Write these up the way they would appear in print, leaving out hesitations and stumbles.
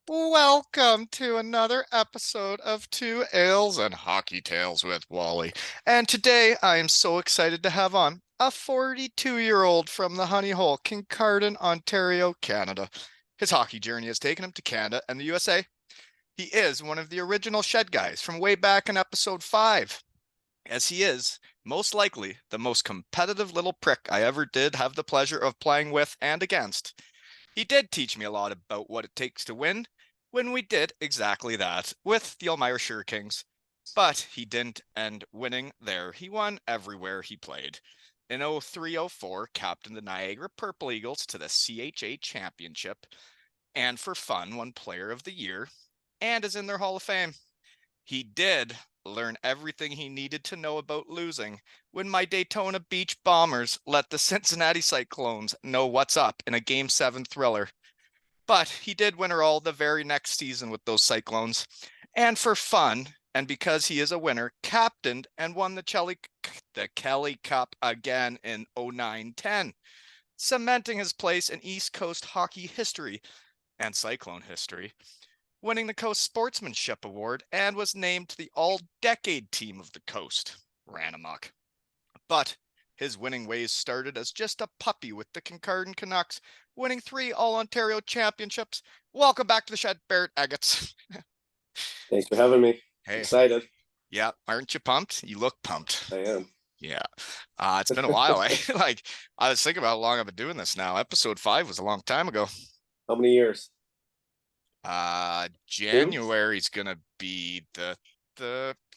Welcome to another episode of Two Ales and Hockey Tales with Wally. And today I am so excited to have on a 42-year-old from the Honey Hole, Kincardine, Ontario, Canada. His hockey journey has taken him to Canada and the USA. He is one of the original Shed guys from way back in episode 5, as he is most likely the most competitive little prick I ever did have the pleasure of playing with and against. He did teach me a lot about what it takes to win when we did exactly that with the Elmira Kings. But he didn't end winning there. He won everywhere he played. In 03-04, captained the Niagara Purple Eagles to the CHA Championship, and for fun, won Player of the Year, and is in their Hall of Fame. He did learn everything he needed to know about losing when my Daytona Beach Bombers let the Cincinnati Cyclones know what's up in a Game 7 thriller. But he did win her all the very next season with those Cyclones. And for fun, and because he is a winner, captained and won the Kelly Cup again in 09-10, cementing his place in East Coast hockey history and Cyclone history, winning the Coast Sportsmanship Award, and was named to the All-Decade Team of the Coast. Ran amok. But his winning ways started as just a puppy with the Kincardine Canucks, winning 3 All-Ontario championships. Welcome back to the Shed, Barret Ehgoetz. Thanks for having me. Hey. Excited. Yeah, aren't you pumped? You look pumped. I am. Yeah. It's been a while. Like, I was thinking about how long I've been doing this now. Episode 5 was a long time ago. How many years? January's gonna be the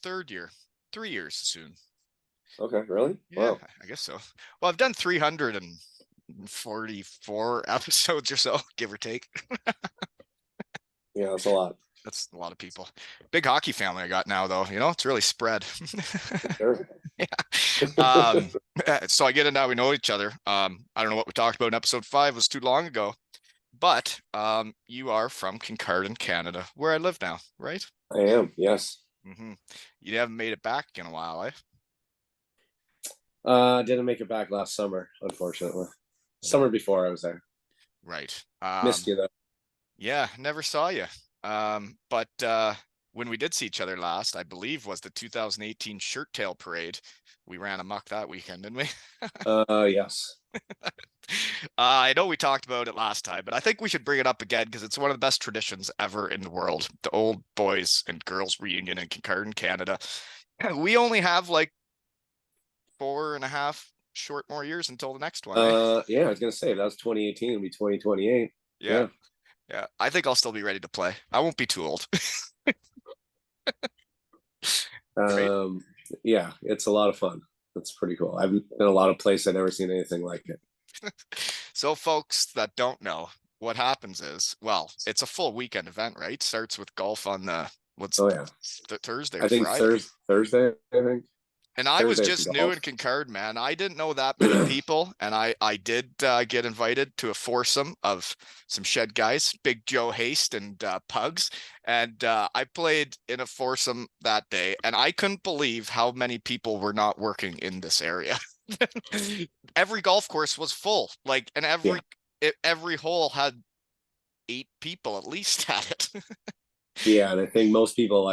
third year. 3 years soon. Okay, really? Yeah, Wow. I guess so. Well, I've done 344 episodes or so, give or take. Yeah, that's a lot. That's a lot of people. Big hockey family I got now, though. You know, it's really spread. Sure. Yeah. So I get it now. We know each other. I don't know what we talked about in episode 5. It was too long ago. But you are from Kincardine, Canada, where I live now, right? I am, yes. Mm-hmm. You haven't made it back in a while, eh? Didn't make it back last summer, unfortunately. Summer before I was there. Right. Missed you though. Yeah, never saw you. But when we did see each other last, I believe was the 2018 Shirt Tail Parade. We ran amok that weekend, didn't we? Yes. I know we talked about it last time, but I think we should bring it up again because it's one of the best traditions ever in the world. The old boys and girls reunion in Kincardine, Canada. We only have like 4.5 short more years until the next one. Yeah, I was gonna say that was 2018, it'll be 2028. Yeah. Yeah. I think I'll still be ready to play. I won't be too old. Yeah, it's a lot of fun. That's pretty cool. I've been a lot of places, I've never seen anything like it. So folks that don't know, what happens is, well, it's a full weekend event, right? Starts with golf on the Thursday or I think Friday. Thursday, I think. And I was just new in Kincardine, man. I didn't know that many people, and I did get invited to a foursome of some Shed guys, Big Joe Haste and Pugs, and I played in a foursome that day, and I couldn't believe how many people were not working in this area. Every golf course was full, like, and every hole had 8 people at least at it. Yeah, and I think most people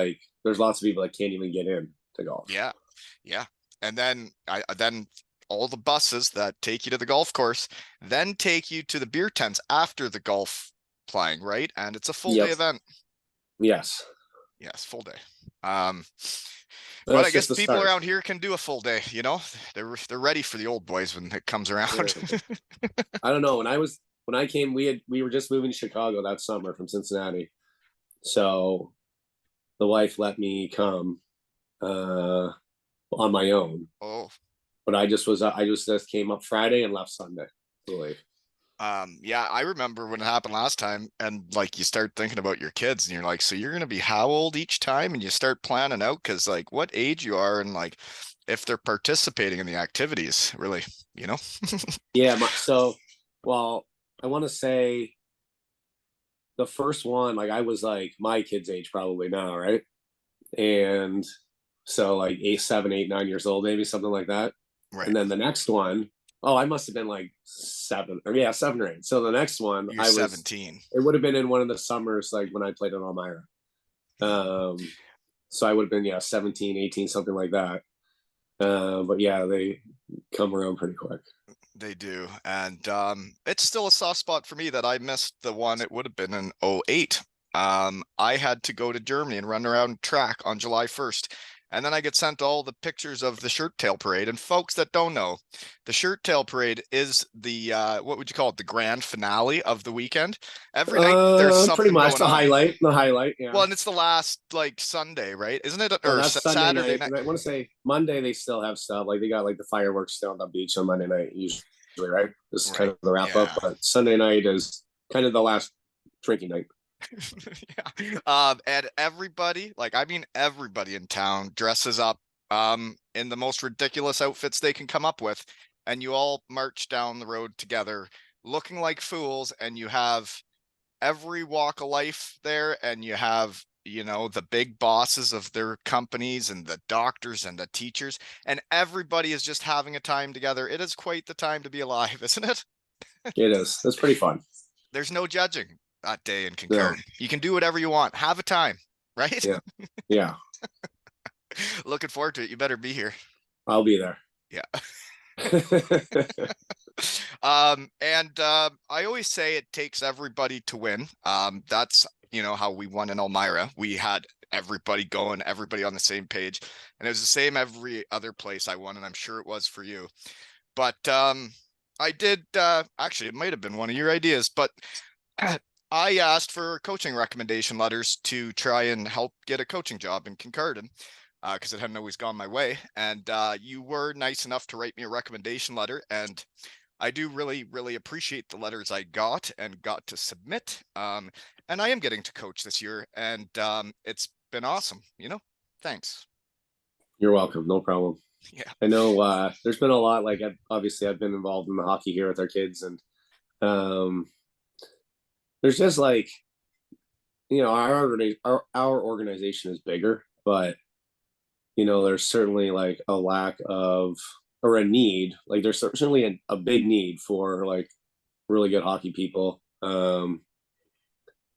there's lots of people that can't even get in to golf. Yeah. Yeah. And then then all the buses that take you to the golf course then take you to the beer tents after the golf playing, right? And it's a full day event. Yes. Yes, full day. But I guess people around here can do a full day, you know? They're ready for the old boys when it comes around. I don't know. When I came, we were just moving to Chicago that summer from Cincinnati. So the wife let me come on my own. Oh. But I just came up Friday and left Sunday, I believe. Yeah, I remember when it happened last time, and like you start thinking about your kids, and you're like, so you're gonna be how old each time? And you start planning out because like what age you are, and like if they're participating in the activities, really, you know? Yeah. Well, I want to say the first one, like I was like my kid's age probably now, right? And so like 8, 7, 8, 9 years old, maybe something like that. Right. And then the next one Oh, I must have been like seven or eight. So the next one, You're 17. it would have been in one of the summers, like when I played in Elmira. Um, so I would have been, yeah, 17, 18, something like that. But yeah, they come around pretty quick. They do. And it's still a soft spot for me that I missed the one. It would have been in '08. I had to go to Germany and run around track on July 1st. And then I get sent all the pictures of the shirt tail parade. And folks that don't know, the shirt tail parade is the what would you call it? The grand finale of the weekend. Every night there's Pretty something much going on. the highlight, yeah. Well, and it's the last like Sunday, right? Isn't it? No, Or that's Sunday Saturday night. night? And I want to say Monday they still have stuff. Like they got like the fireworks still on the beach on Monday night, usually, right? This is kind Right. of the wrap up. Yeah. But Sunday night is kind of the last drinking night. Yeah. And everybody, like I mean everybody in town dresses up in the most ridiculous outfits they can come up with, and you all march down the road together looking like fools, and you have every walk of life there, and you have, you know, the big bosses of their companies and the doctors and the teachers, and everybody is just having a time together. It is quite the time to be alive, isn't it? It is. That's pretty fun. There's no judging that day in No. Kincardine. You can do whatever you want. Have a time, right? Yeah. Yeah. Looking forward to it. You better be here. I'll be there. Yeah. And I always say it takes everybody to win. That's, you know, how we won in Elmira. We had everybody going, everybody on the same page, and it was the same every other place I won, and I'm sure it was for you. But I did actually, it might have been one of your ideas, but I asked for coaching recommendation letters to try and help get a coaching job in Kincardine because it hadn't always gone my way. And you were nice enough to write me a recommendation letter. And I do really, really appreciate the letters I got and got to submit. And I am getting to coach this year, and it's been awesome. You know, thanks. You're welcome. No problem. Yeah. I know there's been a lot. Like obviously, I've been involved in the hockey here with our kids, and um, there's just like our organization is bigger, but there's certainly like a lack of or a need. Like there's certainly a big need for like really good hockey people. To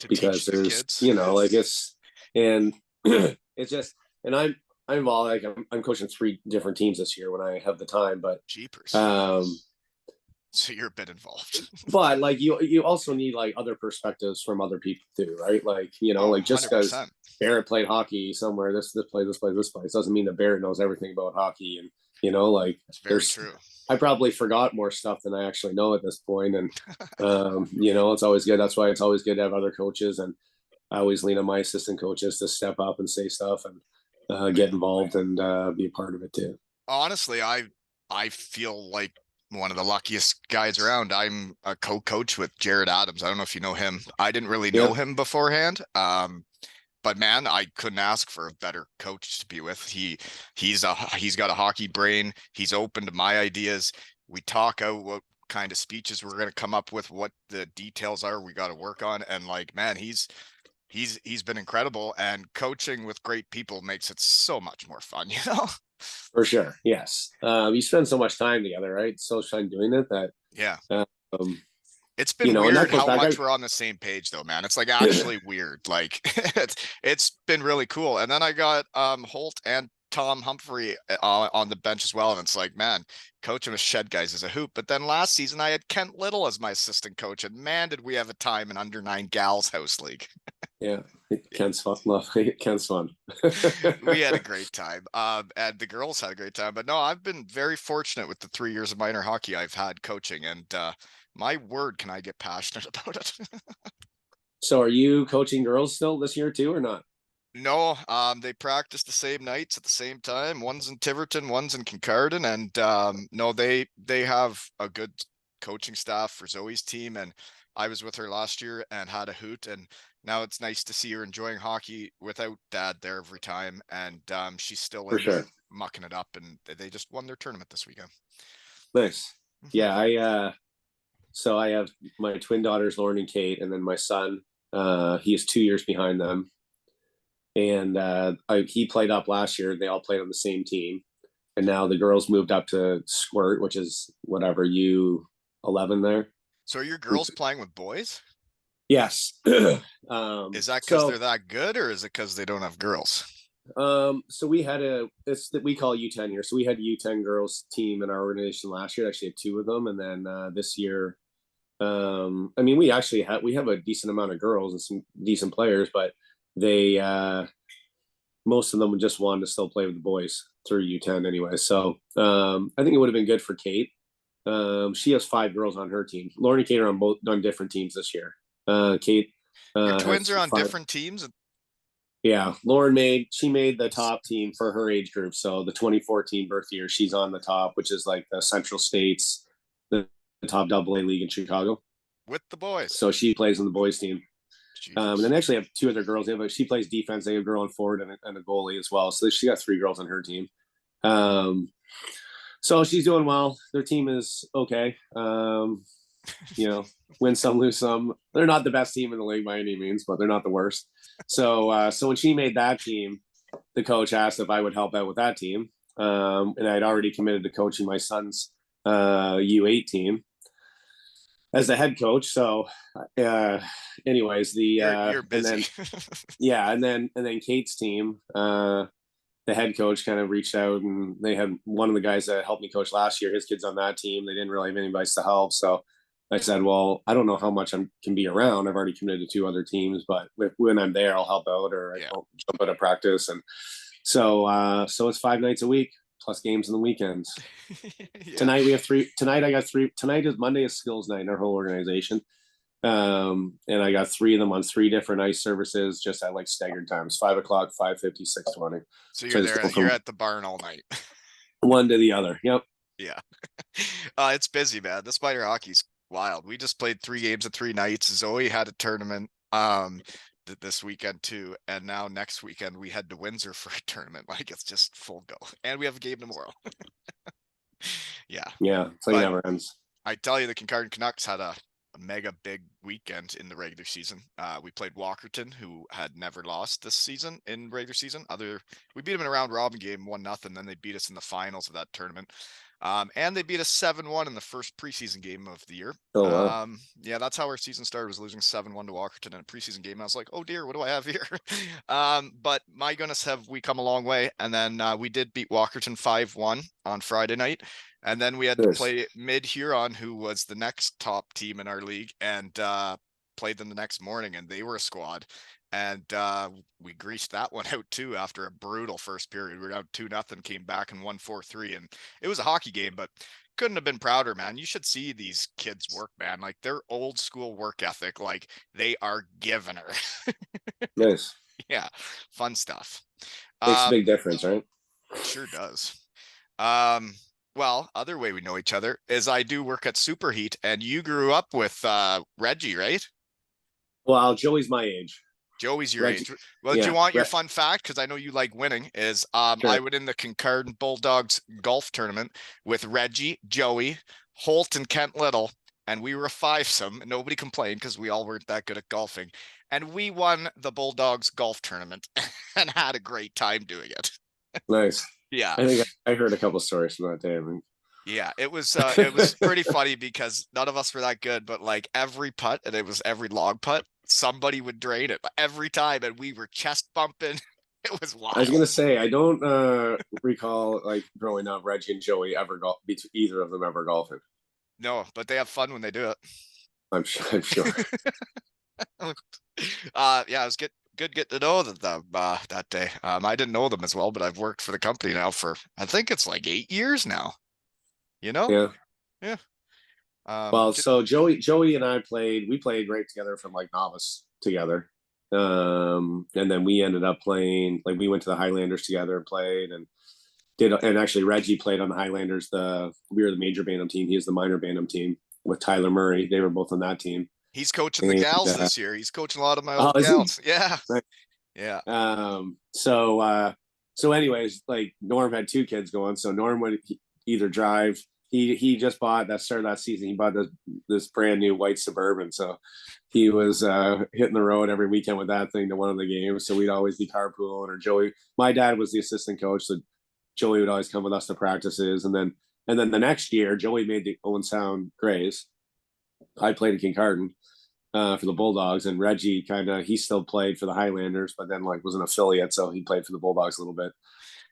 Because teach the there's kids. like it's and it's just and I'm involved, like I'm coaching 3 different teams this year when I have the time, but Jeepers. um So you're a bit involved. but like you also need like other perspectives from other people too, right? Like Oh, like just because 100%. Barret played hockey somewhere, this place doesn't mean that Barret knows everything about hockey. And like It's very there's true. I probably forgot more stuff than I actually know at this point. And it's always good. That's why it's always good to have other coaches, and I always lean on my assistant coaches to step up and say stuff and get involved and be a part of it too. Honestly, I feel like one of the luckiest guys around. I'm a co-coach with Jared Adams. I don't know if you know him. I didn't really know Yeah, him beforehand. But man, I couldn't ask for a better coach to be with. He's got a hockey brain. He's open to my ideas. We talk out what kind of speeches we're going to come up with, what the details are we got to work on, and like, man, he's been incredible, and coaching with great people makes it so much more fun, you know? for sure. Yes. You spend so much time together, right? So much time doing it that Yeah. um, It's been and that weird goes how back. much we're on the same page though, man. It's like actually weird. Like it's been really cool. And then I got Holt and Tom Humphrey on the bench as well. And it's like, man, coaching with Shed guys is a hoop. But then last season I had Kent Little as my assistant coach, and man, did we have a time in under 9 gals house league. Yeah, Ken's fun. Ken's fun. We had a great time. And the girls had a great time. But no, I've been very fortunate with the 3 years of minor hockey I've had coaching, and my word, can I get passionate about it? So, are you coaching girls still this year too, or not? No, they practice the same nights at the same time. One's in Tiverton, one's in Kincardine, and no, they have a good coaching staff for Zoe's team, and I was with her last year and had a hoot, and now it's nice to see her enjoying hockey without dad there every time, and she's still For in there sure. mucking it up, and they just won their tournament this weekend. Nice. Mhm. Yeah, so I have my twin daughters, Lauren and Kate, and then my son. He is 2 years behind them, and he played up last year. They all played on the same team. and now the girls moved up to squirt, which is whatever U11 there. So are your girls playing with boys? Yes. Is that because they're So that good, or is it because they don't have girls? so we had it's that we call U10 here. So we had a U10 girls team in our organization last year. Actually had two of them, and then this year, I mean, we have a decent amount of girls and some decent players, but they most of them just wanted to still play with the boys through U10 anyway. So I think it would have been good for Kate. She has five girls on her team. Lauren and Kate are on different teams this year. Kate Your has twins are on five. different teams. Yeah, she made the top team for her age group. So the 2014 birth year, she's on the top, which is like the Central States, the top AA league in Chicago. With the boys. So she plays on the boys team. And then they actually have two other girls. She plays defense. They have a girl on forward and a goalie as well. So she got three girls on her team. So she's doing well. Their team is okay. Win some, lose some. They're not the best team in the league by any means, but they're not the worst. So when she made that team, the coach asked if I would help out with that team. And I'd already committed to coaching my son's U8 team as the head coach. So anyways, you're busy. And then Kate's team, the head coach kind of reached out, and they had one of the guys that helped me coach last year. His kid's on that team. They didn't really have anybody to help. So I said, well, I don't know how much I can be around. I've already committed to two other teams, but when I'm there, I'll help out, or I'll jump out of practice. And so it's 5 nights a week plus games on the weekends. Yeah. Tonight we have three. Tonight I got three. Tonight is Monday is skills night in our whole organization. And I got three of them on three different ice services, just at like staggered times: 5 o'clock, 5:50, 6:20. So you're at the barn all night. One to the other. Yep. Yeah. It's busy, man. The spider hockey's wild. We just played 3 games of 3 nights. Zoe had a tournament this weekend too, and now next weekend we head to Windsor for a tournament. Like, it's just full go, and we have a game tomorrow. Yeah. It's like never ends. I tell you, the Kincardine Canucks had a mega big weekend in the regular season. We played Walkerton, who had never lost this season in regular season. We beat them in a round robin game, 1-0. Then they beat us in the finals of that tournament. And they beat us 7-1 in the first preseason game of the year. Oh, wow. Yeah, that's how our season started, was losing 7-1 to Walkerton in a preseason game. I was like, oh dear, what do I have here? But my goodness, have we come a long way. And then we did beat Walkerton 5-1 on Friday night. And then we had to play Mid-Huron, who was the next top team in our league, and played them the next morning, and they were a squad. And we greased that one out too after a brutal first period. We were down 2-0, came back and won 4-3. And it was a hockey game, but couldn't have been prouder, man. You should see these kids work, man. Like, their old school work ethic, like, they are giving her. Nice. Yeah, fun stuff. Makes a big difference, right? Sure does. Well, other way we know each other is I do work at Superheat, and you grew up with Reggie, right? Well, Joey's my age. Joey's your age. Well, do you want your fun fact? Because I know you like winning. Sure. I went in the Kincardine Bulldogs golf tournament with Reggie, Joey, Holt, and Kent Little, and we were a 5-some. Nobody complained because we all weren't that good at golfing, and we won the Bulldogs golf tournament and had a great time doing it. Nice. Yeah, I think I heard a couple stories from that day. I mean. Yeah, it was pretty funny because none of us were that good, but like every putt, and it was every long putt, somebody would drain it every time, and we were chest bumping. It was wild. I was gonna say, I don't recall like growing up Reggie and Joey ever either of them ever golfing. No, but they have fun when they do it. I'm sure. Yeah, it was good getting to know them that day. I didn't know them as well, but I've worked for the company now for, I think it's like 8 years now. You know? Yeah. Well, so Joey and I we played right together from like novice together. And then we ended up playing, like, we went to the Highlanders together and played, and actually Reggie played on the Highlanders. We were the major Bantam team. He was the minor Bantam team with Tyler Murray. They were both on that team. He's coaching the gals this year. He's coaching a lot of my old gals. Yeah. Right. Yeah. So anyways, like, Norm had 2 kids going. So Norm would either drive. He just bought that started that season. He bought this brand new white Suburban. So he was hitting the road every weekend with that thing to one of the games. So we'd always be carpooling, or Joey. My dad was the assistant coach. So Joey would always come with us to practices, and then the next year, Joey made the Owen Sound Grays. I played in Kincardine for the Bulldogs, and Reggie he still played for the Highlanders, but then like was an affiliate, so he played for the Bulldogs a little bit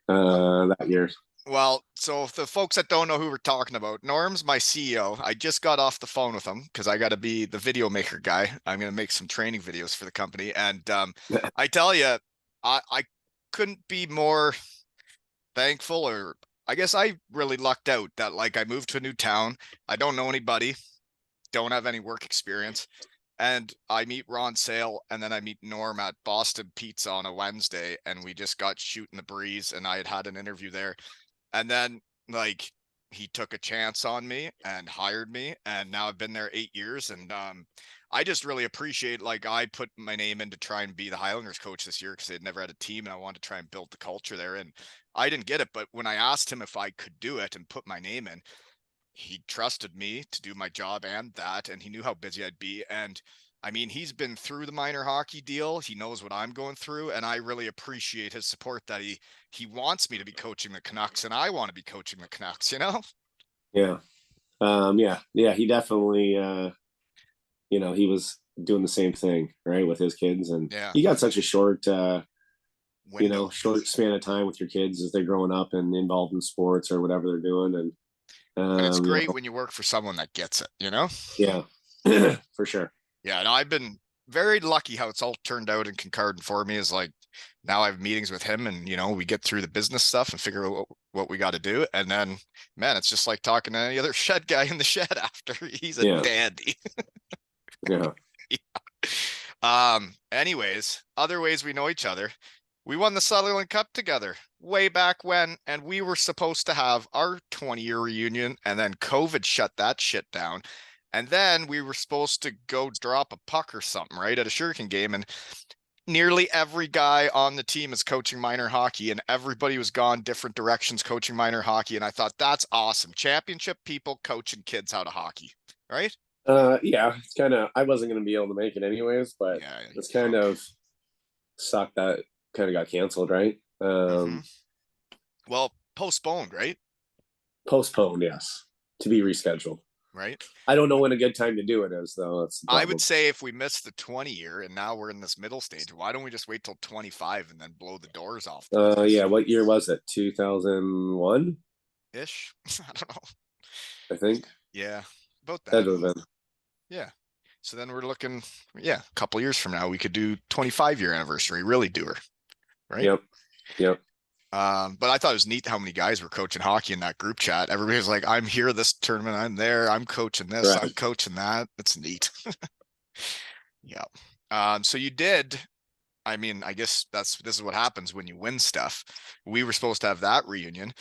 that year. Well, so the folks that don't know who we're talking about, Norm's my CEO. I just got off the phone with him because I got to be the video maker guy. I'm going to make some training videos for the company. And I tell you, I couldn't be more thankful, or I guess I really lucked out that like I moved to a new town. I don't know anybody, don't have any work experience. And I meet Ron Sale, and then I meet Norm at Boston Pizza on a Wednesday, and we just got shooting the breeze, and I had an interview there. And then like he took a chance on me and hired me, and now I've been there 8 years. And I just really appreciate, like, I put my name in to try and be the Highlanders coach this year because they'd never had a team, and I wanted to try and build the culture there. And I didn't get it, but when I asked him if I could do it and put my name in, he trusted me to do my job and he knew how busy I'd be. And I mean, he's been through the minor hockey deal. He knows what I'm going through, and I really appreciate his support that he wants me to be coaching the Canucks, and I want to be coaching the Canucks, you know? Yeah. Yeah. He definitely, he was doing the same thing, right, with his kids, and Yeah. you got such a short, Window. short span of time with your kids as they're growing up and involved in sports or whatever they're doing, and But it's great when you work for someone that gets it, you know? yeah, for sure. Yeah, and I've been very lucky how it's all turned out in Kincardine for me. Is like now I have meetings with him, and we get through the business stuff and figure out what we got to do. And then, man, it's just like talking to any other shed guy in the shed after. He's a dandy. Yeah. Anyways, other ways we know each other. We won the Sutherland Cup together way back when, and we were supposed to have our 20-year reunion, and then COVID shut that shit down. And then we were supposed to go drop a puck or something, right, at a Shuriken game. And nearly every guy on the team is coaching minor hockey, and everybody was gone different directions coaching minor hockey. And I thought, that's awesome. Championship people coaching kids how to hockey, right? Yeah, it's kind of, I wasn't going to be able to make it anyways, but it's kind of sucked that kind of got canceled, right? Well, postponed, right? Postponed, yes, to be rescheduled. Right. I don't know when a good time to do it is, though. I would say if we missed the 20 year and now we're in this middle stage, why don't we just wait till 25 and then blow the doors off? Yeah. What year was it? 2001 ish. I don't know. I think. Yeah, about that. That would have been. Yeah. So then we're looking, a couple years from now, we could do 25-year anniversary, really do her. Right. Yep. But I thought it was neat how many guys were coaching hockey in that group chat. Everybody was like, I'm here this tournament, I'm there, I'm coaching this, right. I'm coaching that. It's neat. Yeah. So you did, I mean, I guess this is what happens when you win stuff. We were supposed to have that reunion,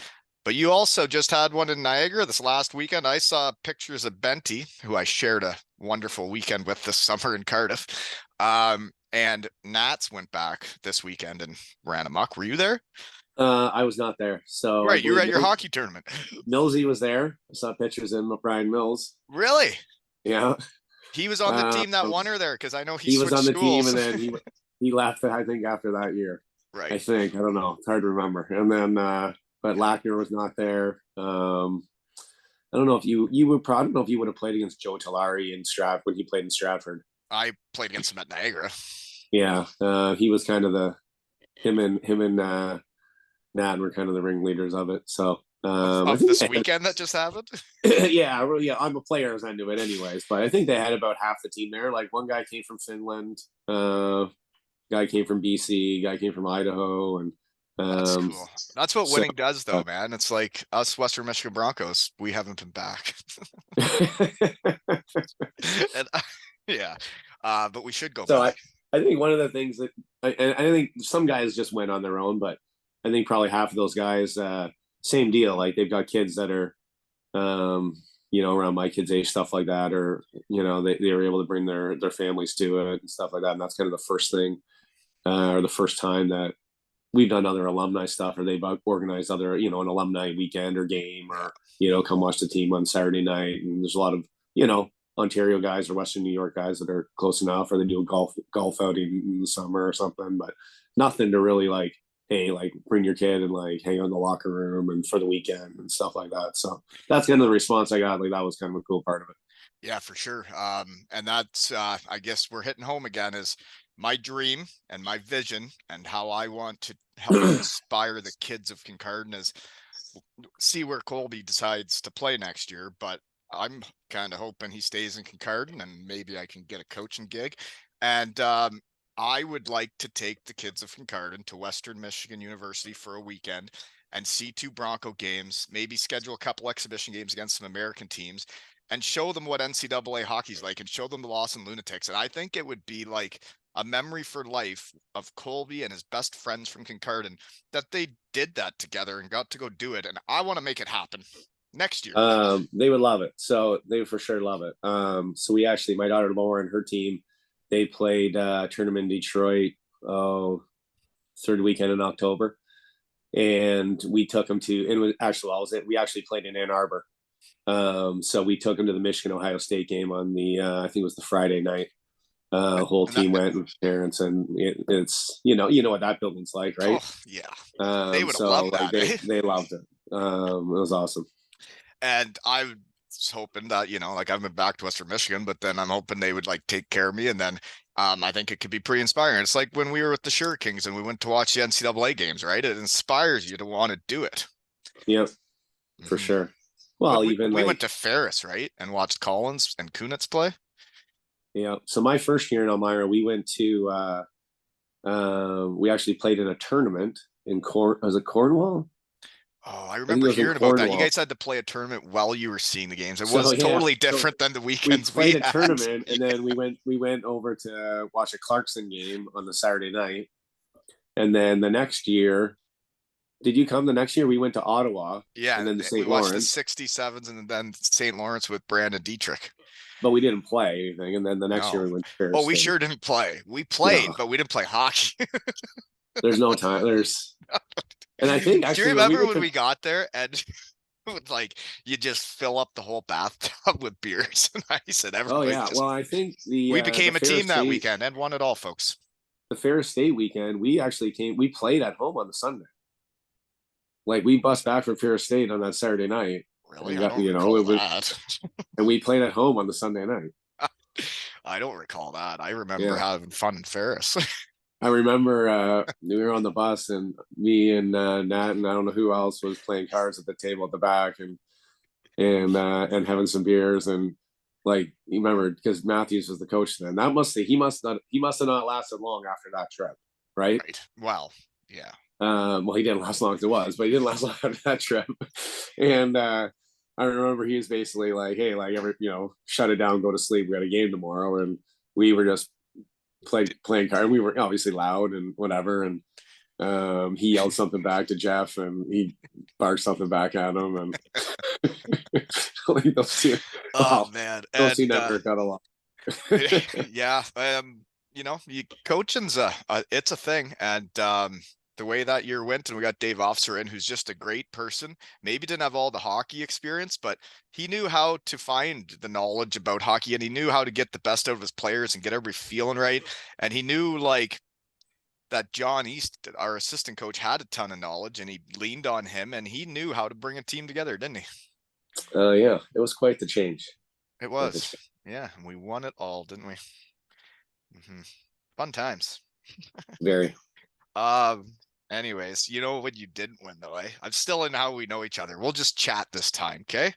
but you also just had one in Niagara this last weekend. I saw pictures of Benty, who I shared a wonderful weekend with this summer in Cardiff. And Nats went back this weekend and ran amok. Were you there? I was not there. So right, you were at your hockey tournament. Millsy was there. I saw pictures of Brian Mills. Really? Yeah. He was on the team that won her there because I know he was on the team, and then he left. I think after that year. Right. I think, I don't know. It's hard to remember. And then, but Lackner was not there. I don't know if you would probably, I don't know if you would have played against Joe Tallari in when he played in Stratford. I played against him at Niagara. Yeah, he was kind of him and Nat were kind of the ringleaders of it. So of this weekend that just happened. yeah, I'm a player's end of it, anyways. But I think they had about half the team there. Like one guy came from Finland, guy came from BC, guy came from Idaho, and that's cool. That's what winning does, though, man. It's like us Western Michigan Broncos. We haven't been back. And, yeah, but we should go back. I think one of the things that I think some guys just went on their own, but I think probably half of those guys, same deal. Like they've got kids that are, around my kids' age, stuff like that, or they were able to bring their families to it and stuff like that. And that's kind of the first thing, or the first time that we've done other alumni stuff, or they've organized other, an alumni weekend or game, or come watch the team on Saturday night. And there's a lot of Ontario guys or Western New York guys that are close enough, or they do a golf outing in the summer or something, but nothing to really like, hey, like bring your kid and like hang out in the locker room and for the weekend and stuff like that. So that's kind of the response I got. Like that was kind of a cool part of it. Yeah, for sure. And that's I guess we're hitting home again is my dream and my vision and how I want to help inspire the kids of Kincardine is see where Colby decides to play next year, but I'm kind of hoping he stays in Kincardine and maybe I can get a coaching gig. And I would like to take the kids of Kincardine to Western Michigan University for a weekend and see two Bronco games, maybe schedule a couple exhibition games against some American teams and show them what NCAA hockey's like and show them the Lawson Lunatics. And I think it would be like a memory for life of Colby and his best friends from Kincardine that they did that together and got to go do it. And I want to make it happen next year. They would love it. So they would for sure love it. So we actually, my daughter Laura and her team, they played tournament in Detroit, third weekend in October. And we took them to, and it was actually, we actually played in Ann Arbor. So we took them to the Michigan Ohio State game on the, I think it was the Friday night. Whole team went with parents, and it's you know what that building's like, right? Oh, yeah, they would have So loved like that. they loved it. It was awesome. And I was hoping that, like I've been back to Western Michigan, but then I'm hoping they would like take care of me. And then I think it could be pretty inspiring. It's like when we were with the Sure Kings and we went to watch the NCAA games, right? It inspires you to want to do it. Yep, for Mm-hmm. sure. But Well, we, even we like went to Ferris, right? And watched Collins and Kunitz play. yeah. So my first year in Elmira, we went to we actually played in a tournament in was it Cornwall? Oh, I I think it remember was in hearing about that. You Cornwall. guys had to play a tournament while you were seeing the games. It So was yeah, totally so different than the we weekends played we a had. tournament, and then we went over to watch a Clarkson game on the Saturday night, and then the next year, did you come the next year? We went to Ottawa and Yeah, then to we St. watched the Lawrence, 67s and then St. Lawrence with Brandon Dietrich. but we didn't play anything. And then the next year No. we went to Oh, Ferris we State. sure didn't play. We played, No, but we didn't play hockey. there's no time. And I think Do you actually when we remember went when to we got there and with like you just fill up the whole bathtub with beers and ice and oh everybody yeah, just well I think we the became a team that weekend and won it all, folks. Ferris State weekend we actually we played at home on the Sunday. Like we bust back from Ferris State on that Saturday night Really? and I got don't recall it was that. and we played at home on the Sunday night. I don't recall that. I remember Yeah. having fun in Ferris. I remember we were on the bus and me and Nat and I don't know who else was playing cards at the table at the back and having some beers and like you remember because Matthews was the coach then. That must have he must have not lasted long after that trip, right? Right. Well, yeah. Well, he didn't last long as it was, but he didn't last long after that trip. And I remember he was basically like, "Hey, like shut it down, go to sleep. We got a game tomorrow." And we were just playing cards. We were obviously loud and whatever. And he yelled something back to Jeff, and he barked something back at him, and like those two, Oh man. those two And never got along. yeah, coaching's it's a thing. And the way that year went, and we got Dave Officer in, who's just a great person. Maybe didn't have all the hockey experience, but he knew how to find the knowledge about hockey, and he knew how to get the best out of his players and get everybody feeling right. And he knew like that John East, our assistant coach, had a ton of knowledge, and he leaned on him, and he knew how to bring a team together, didn't he? Yeah, it was quite the change. It was. Yeah, and we won it all, didn't we? Fun times. Very. Anyways, you know what you didn't win though, eh? I'm still in how we know each other. We'll just chat this time, okay?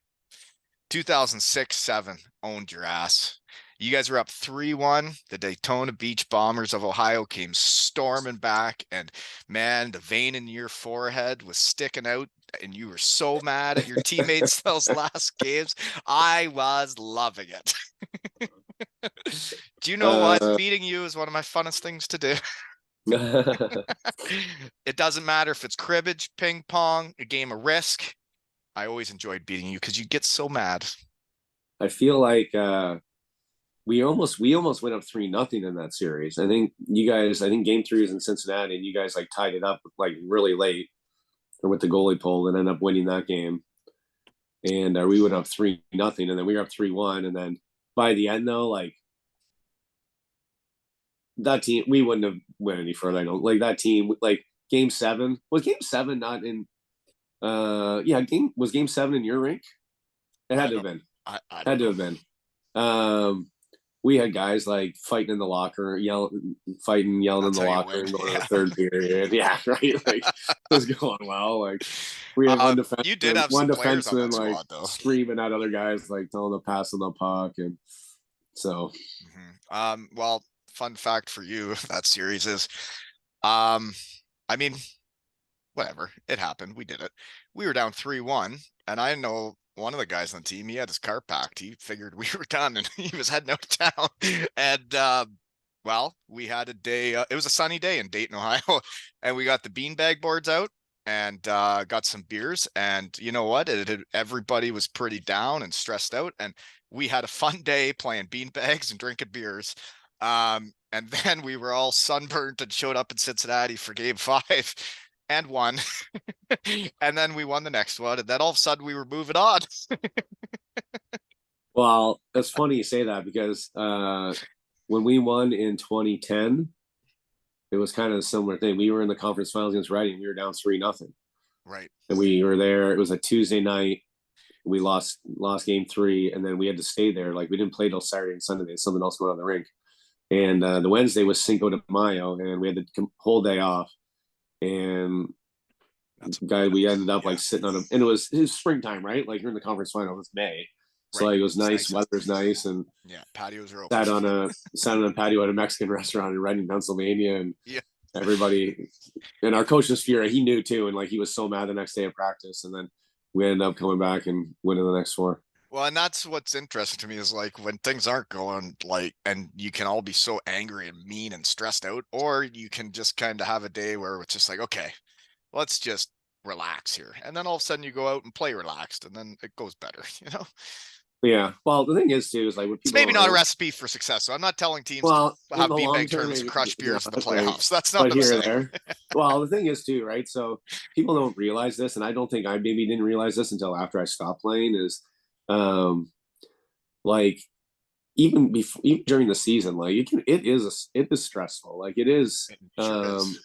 2006-7 owned your ass. You guys were up 3-1. The Daytona Beach Bombers of Ohio came storming back, and man, the vein in your forehead was sticking out, and you were so mad at your teammates those last games. I was loving it. Do you know what? Beating you is one of my funnest things to do. It doesn't matter if it's cribbage, ping pong, a game of Risk. I always enjoyed beating you because you get so mad. I feel like we almost went up 3-0 in that series. I think game 3 was in Cincinnati, and you guys like tied it up like really late with the goalie pull and ended up winning that game. And we went up 3-0, and then we were up 3-1, and then by the end though, like that team, we wouldn't have went any further. I don't like that team. Like Game 7 was Game 7 not in yeah, Game 7 in your rink? It had I to have don't been. I don't Had to know. have been. We had guys like fighting in the locker, yelling in That's the how you locker win. and going to the Yeah. third period. Yeah, right. Like it was going well. Like we had You did have one some players on defenseman that like squad though. screaming at other guys, like telling them to pass on the puck, and so Well, fun fact for you, that series is, um, I mean, whatever, it happened. We did it. We were down 3-1, and I know one of the guys on the team, he had his car packed. He figured we were done and he was heading out of town. And well, we had a day, it was a sunny day in Dayton, Ohio, and we got the beanbag boards out and got some beers. And you know what? Everybody was pretty down and stressed out, and we had a fun day playing beanbags and drinking beers. And then we were all sunburned and showed up in Cincinnati for game 5 and won. And then we won the next one. And then all of a sudden we were moving on. well, it's funny you say that because when we won in 2010, it was kind of a similar thing. We were in the conference finals against Reading. We were down 3-0, Right. and we were there. It was a Tuesday night. We lost game 3, and then we had to stay there. Like we didn't play till Saturday and Sunday. There's something else going on in the rink. And the Wednesday was Cinco de Mayo, and we had the whole day off. And we ended up like sitting on him, and it was springtime, right? Like you're in the conference final. It was May, so Right. like, it was nice. Nice. Weather's nice, and Yeah, patios are open. sat on a patio at a Mexican restaurant in Reading, Pennsylvania, and Yeah. everybody and our coach was furious. He knew too, and like he was so mad the next day of practice, and then we ended up coming back and winning the next 4. Well, and that's what's interesting to me is like when things aren't going like, and you can all be so angry and mean and stressed out, or you can just kind of have a day where it's just like, okay, let's just relax here. And then all of a sudden you go out and play relaxed, and then it goes better, you know? Yeah. Well, the thing is too is like what It's people maybe don't not a realize. recipe for success. So I'm not telling teams to Well, in have the long beanbag term, tournaments and maybe crush beers in the like, playoffs. That's not but what I'm here or saying. there. Well, the thing is too, right? So people don't realize this, and I don't think I maybe didn't realize this until after I stopped playing. Is um like even before, even during the season, like it is stressful. Like it is, It sure is.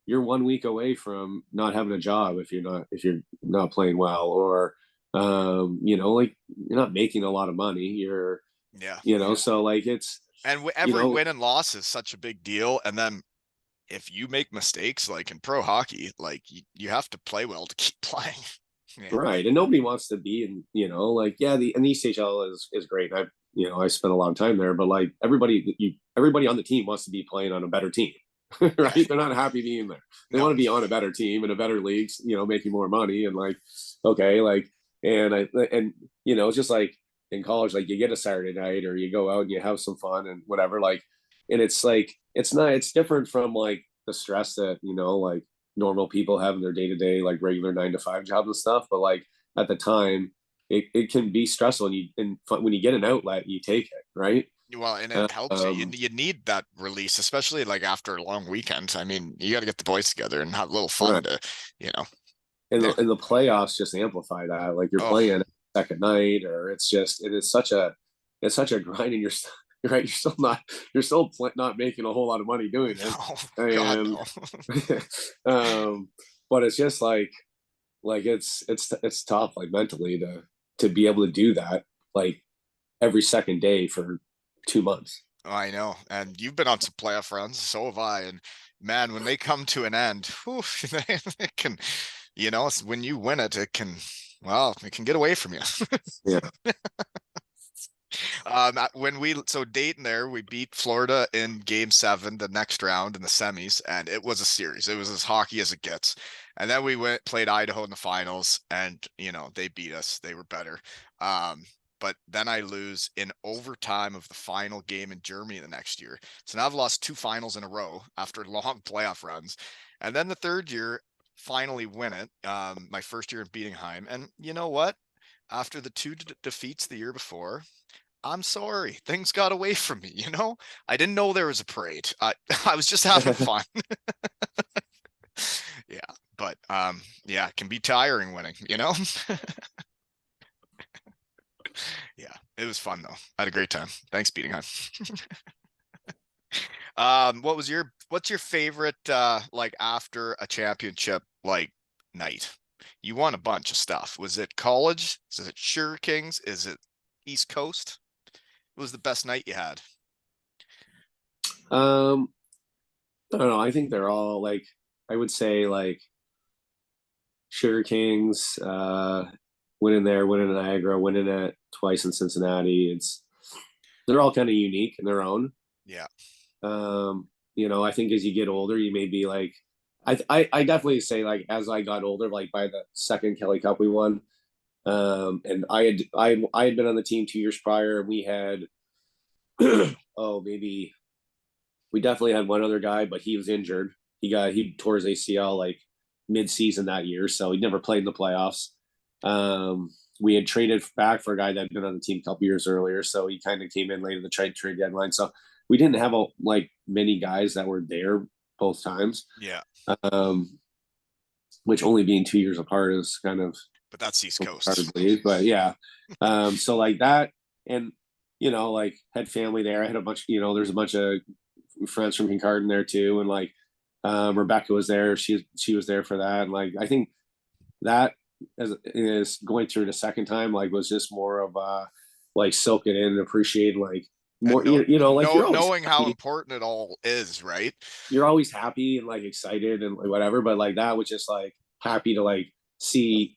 you're 1 week away from not having a job if you're not playing well, or like you're not making a lot of money. Yeah. So like it's And you every know win and loss is such a big deal. And then if you make mistakes, like in pro hockey, like you have to play well to keep playing. Yeah. right, and nobody wants to be in, like, yeah, the ECHL is great. I spent a lot of time there, but like everybody on the team wants to be playing on a better team. Yeah. Right, they're not happy being there. They No. want to be on a better team in a better leagues, making more money, and like, okay, like, and it's just like in college, like you get a Saturday night or you go out and you have some fun and whatever, like, and it's like it's different from like the stress that like normal people have in their day-to-day, like regular 9 to 5 jobs and stuff. But like at the time, it can be stressful, and when you get an outlet, you take it, right? Well, and uh, it helps you. um You need that release, especially like after a long weekend. I mean, you got to get the boys together and have a little fun right. to, you know. and Yeah. the playoffs just amplify that. Like you're Oh, playing second night, or it's such a grind, and you're right. You're still not making a whole lot of money doing it, no. God, and no. but it's just like it's tough, like mentally, to be able to do that, like every second day for 2 months. I know. And you've been on some playoff runs, so have I. And man, when they come to an end, whew, it can, when you win it, well, it can get away from you. Yeah. So Dayton there, we beat Florida in game 7, the next round in the semis, and it was a series. It was as hockey as it gets. And then we played Idaho in the finals, and they beat us. They were better. But then I lose in overtime of the final game in Germany the next year. So now I've lost 2 finals in a row after long playoff runs. And then the third year, finally win it. My first year in Bietigheim. And you know what? After the 2 defeats the year before, I'm sorry, things got away from me. I didn't know there was a parade. I was just having fun. Yeah, but yeah, it can be tiring winning. Yeah, it was fun though. I had a great time. Thanks, Bietigheim. What was your What's your favorite like after a championship like night? You won a bunch of stuff. Was it college? Is it Sure Kings? Is it East Coast? What was the best night you had? Um, I don't know. I think they're all like, I would say like Sugar Kings, winning there, winning at Niagara, winning at twice in Cincinnati. They're all kind of unique in their own. Yeah. I think as you get older, you may be like, I definitely say like as I got older, like by the second Kelly Cup we won, and I had been on the team 2 years prior. And we had maybe we definitely had one other guy, but he was injured. He tore his ACL like mid-season that year, so he never played in the playoffs. We had traded back for a guy that had been on the team a couple years earlier, so he kind of came in late in the trade deadline. So we didn't have like many guys that were there both times. Yeah. Um, which only being 2 years apart is kind of But that's East hard to Coast. believe. But yeah, so like that, and like had family there. I had a bunch. There's a bunch of friends from Kincardine there too, and like Rebecca was there. She was there for that, and like I think that as is going through the second time, like was just more of like soak it in and appreciate like And more. Like you're always knowing how happy. important it all is, right? You're always happy and like excited and like, whatever, but like that was just like happy to like see,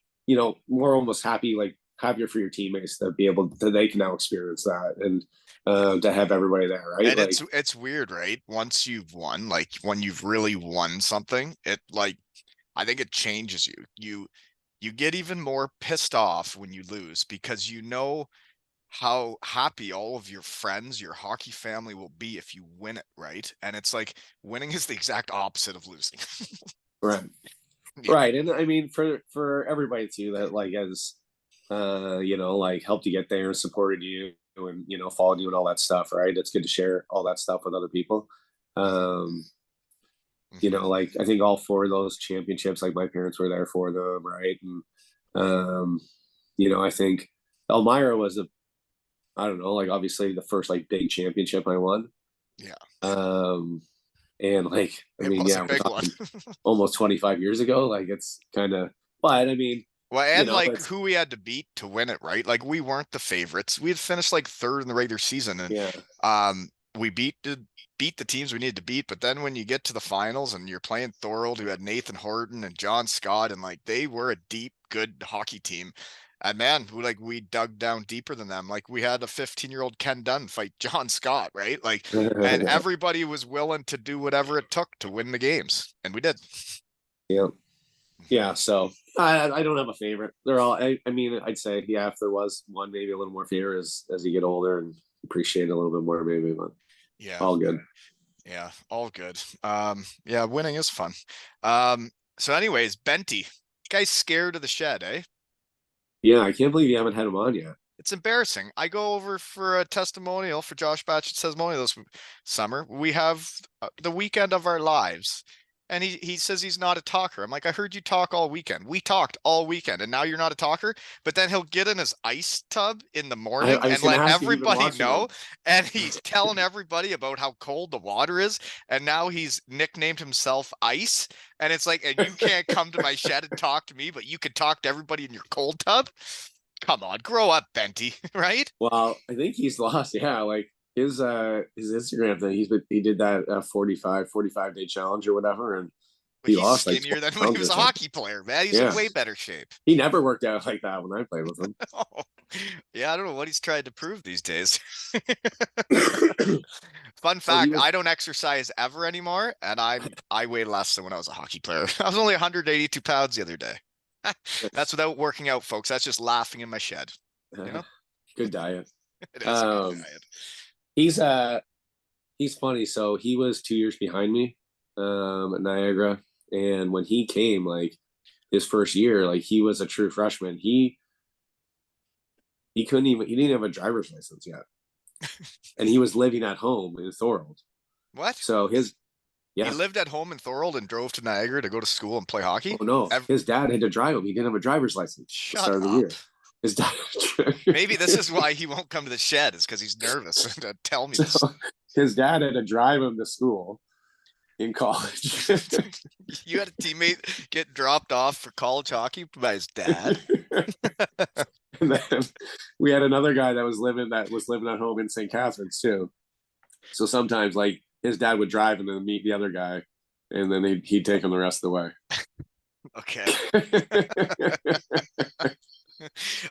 more almost happy, like happier for your teammates to be able to they can now experience that and Yeah. to have everybody there, right? And Like it's weird, right? Once you've won, like when you've really won something, it like I think it changes you. You get even more pissed off when you lose because you know how happy all of your friends, your hockey family will be if you win it, right? And it's like winning is the exact opposite of losing. right. Yeah. Right. And I mean for everybody too that like has like helped you get there and supported you and followed you and all that stuff, right? It's good to share all that stuff with other people. Mhm. Um, Mhm. like I think all four of those championships, like my parents were there for them, right? And um, I think Elmira was I don't know, like obviously the first like big championship I won. Yeah. Um, and like I It mean, was a yeah, we're big one. talking almost 25 years ago. Like it's kind of, but I mean, Well, and like it's who we had to beat to win it, right? Like we weren't the favorites. We had finished like third in the regular season, and yeah, we beat the teams we needed to beat. But then when you get to the finals and you're playing Thorold, who had Nathan Horton and John Scott, and like they were a deep, good hockey team. And man, we dug down deeper than them. Like we had a 15-year-old Ken Dunn fight John Scott, right? Like, and everybody was willing to do whatever it took to win the games, and we did. yeah, Mhm. yeah. So I don't have a favorite. They're all. I mean, I'd say yeah. If there was one, maybe a little more favorite as you get older and appreciate it a little bit more, maybe. But Yeah. all good. Yeah, all good. Yeah, winning is fun. So anyways, Benty, guy's scared of the shed, eh? Yeah, I can't believe you haven't had him on yet. It's embarrassing. I go over for a testimonial for Josh Batchett's testimonial this summer. We have the weekend of our lives. And he says he's not a talker. I'm like, I heard you talk all weekend. We talked all weekend, and now you're not a talker. But then he'll get in his ice tub in the morning I was and going to let ask if you've been everybody watching know. him. And he's telling everybody about how cold the water is. And now he's nicknamed himself Ice. And it's like, and you can't come to my shed and talk to me, but you can talk to everybody in your cold tub. Come on, grow up, Benty, right? Well, I think he's lost. Yeah, like his Instagram thing. He did that 45 day challenge or whatever, and But he he's lost like skinnier 20 than when he pounds was or a something. hockey player, man. He's in Yeah, way better shape. he never worked out like that when I played with him. Oh, yeah, I don't know what he's trying to prove these days. Fun So he fact, was I don't exercise ever anymore, and I weigh less than when I was a hockey player. I was only 182 pounds the other day. That's without working out, folks. That's just laughing in my shed. You know, good diet. it is a good Um, diet. he's he's funny. So he was 2 years behind me at Niagara, and when he came, like his first year, like he was a true freshman. He didn't have a driver's license yet, and he was living at home in Thorold. What? So He yeah. lived at home in Thorold and drove to Niagara to go to school and play hockey? Oh no, his dad had to drive him. He didn't have a driver's license at the Shut start of the up. year. His dad. Maybe this is why he won't come to the shed, is because he's nervous to tell me this. So his dad had to drive him to school, in college. You had a teammate get dropped off for college hockey by his dad. And then we had another guy that was living at home in St. Catharines too. So sometimes like his dad would drive and then meet the other guy, and then he'd take him the rest of the way. Okay.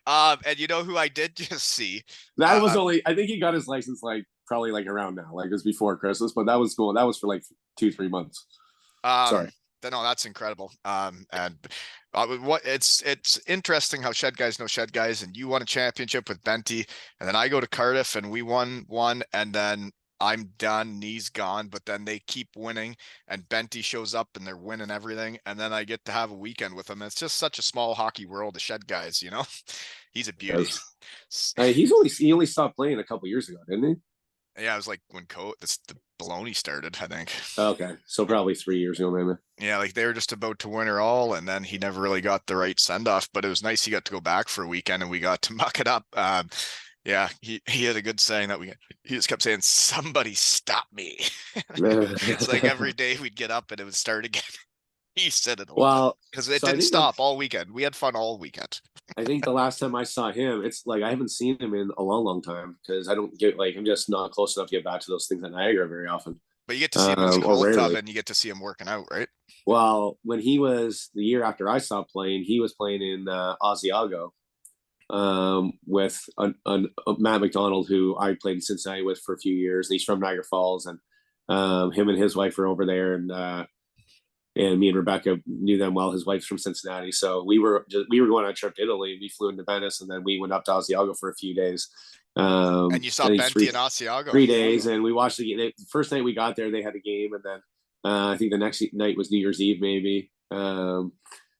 And you know who I did just see? That was Uh, only, I think he got his license like probably like around now, like it was before Christmas, but that was cool. That was for like 2-3 months. um, Sorry. no, that's incredible. And what it's interesting how shed guys know shed guys, and you won a championship with Benty, and then I go to Cardiff and we won one, and then I'm done, knees gone, but then they keep winning, and Benty shows up and they're winning everything, and then I get to have a weekend with him. It's just such a small hockey world, the shed guys, you know. He's a beauty. Yes. He only stopped playing a couple years ago, didn't he? Yeah, it was like when the baloney started, I think. Okay, so probably 3 years ago, maybe. Yeah, like they were just about to win her all, and then he never really got the right send off. But it was nice he got to go back for a weekend, and we got to muck it up. Yeah, he had a good saying that he just kept saying, "Somebody stop me." It's like every day we'd get up and it would start again. He said it a lot Well, because it so I didn't think the stop all weekend. We had fun all weekend. I think the last time I saw him, it's like I haven't seen him in a long, long time because I don't get like I'm just not close enough to get back to those things at Niagara very often, But you get to see him in his or cold tub, rarely. and you get to see him working out, right? Well, when he was the year after I stopped playing, he was playing in Asiago with Matt McDonald, who I played in Cincinnati with for a few years. And he's from Niagara Falls, and him and his wife are over there, and me and Rebecca knew them well. His wife's from Cincinnati, so we were going on a trip to Italy. We flew into Venice, and then we went up to Asiago for a few days. And you I saw think Benty and Asiago. 3 days, and we watched the game. The first night we got there, they had a game, and then I think the next night was New Year's Eve, maybe.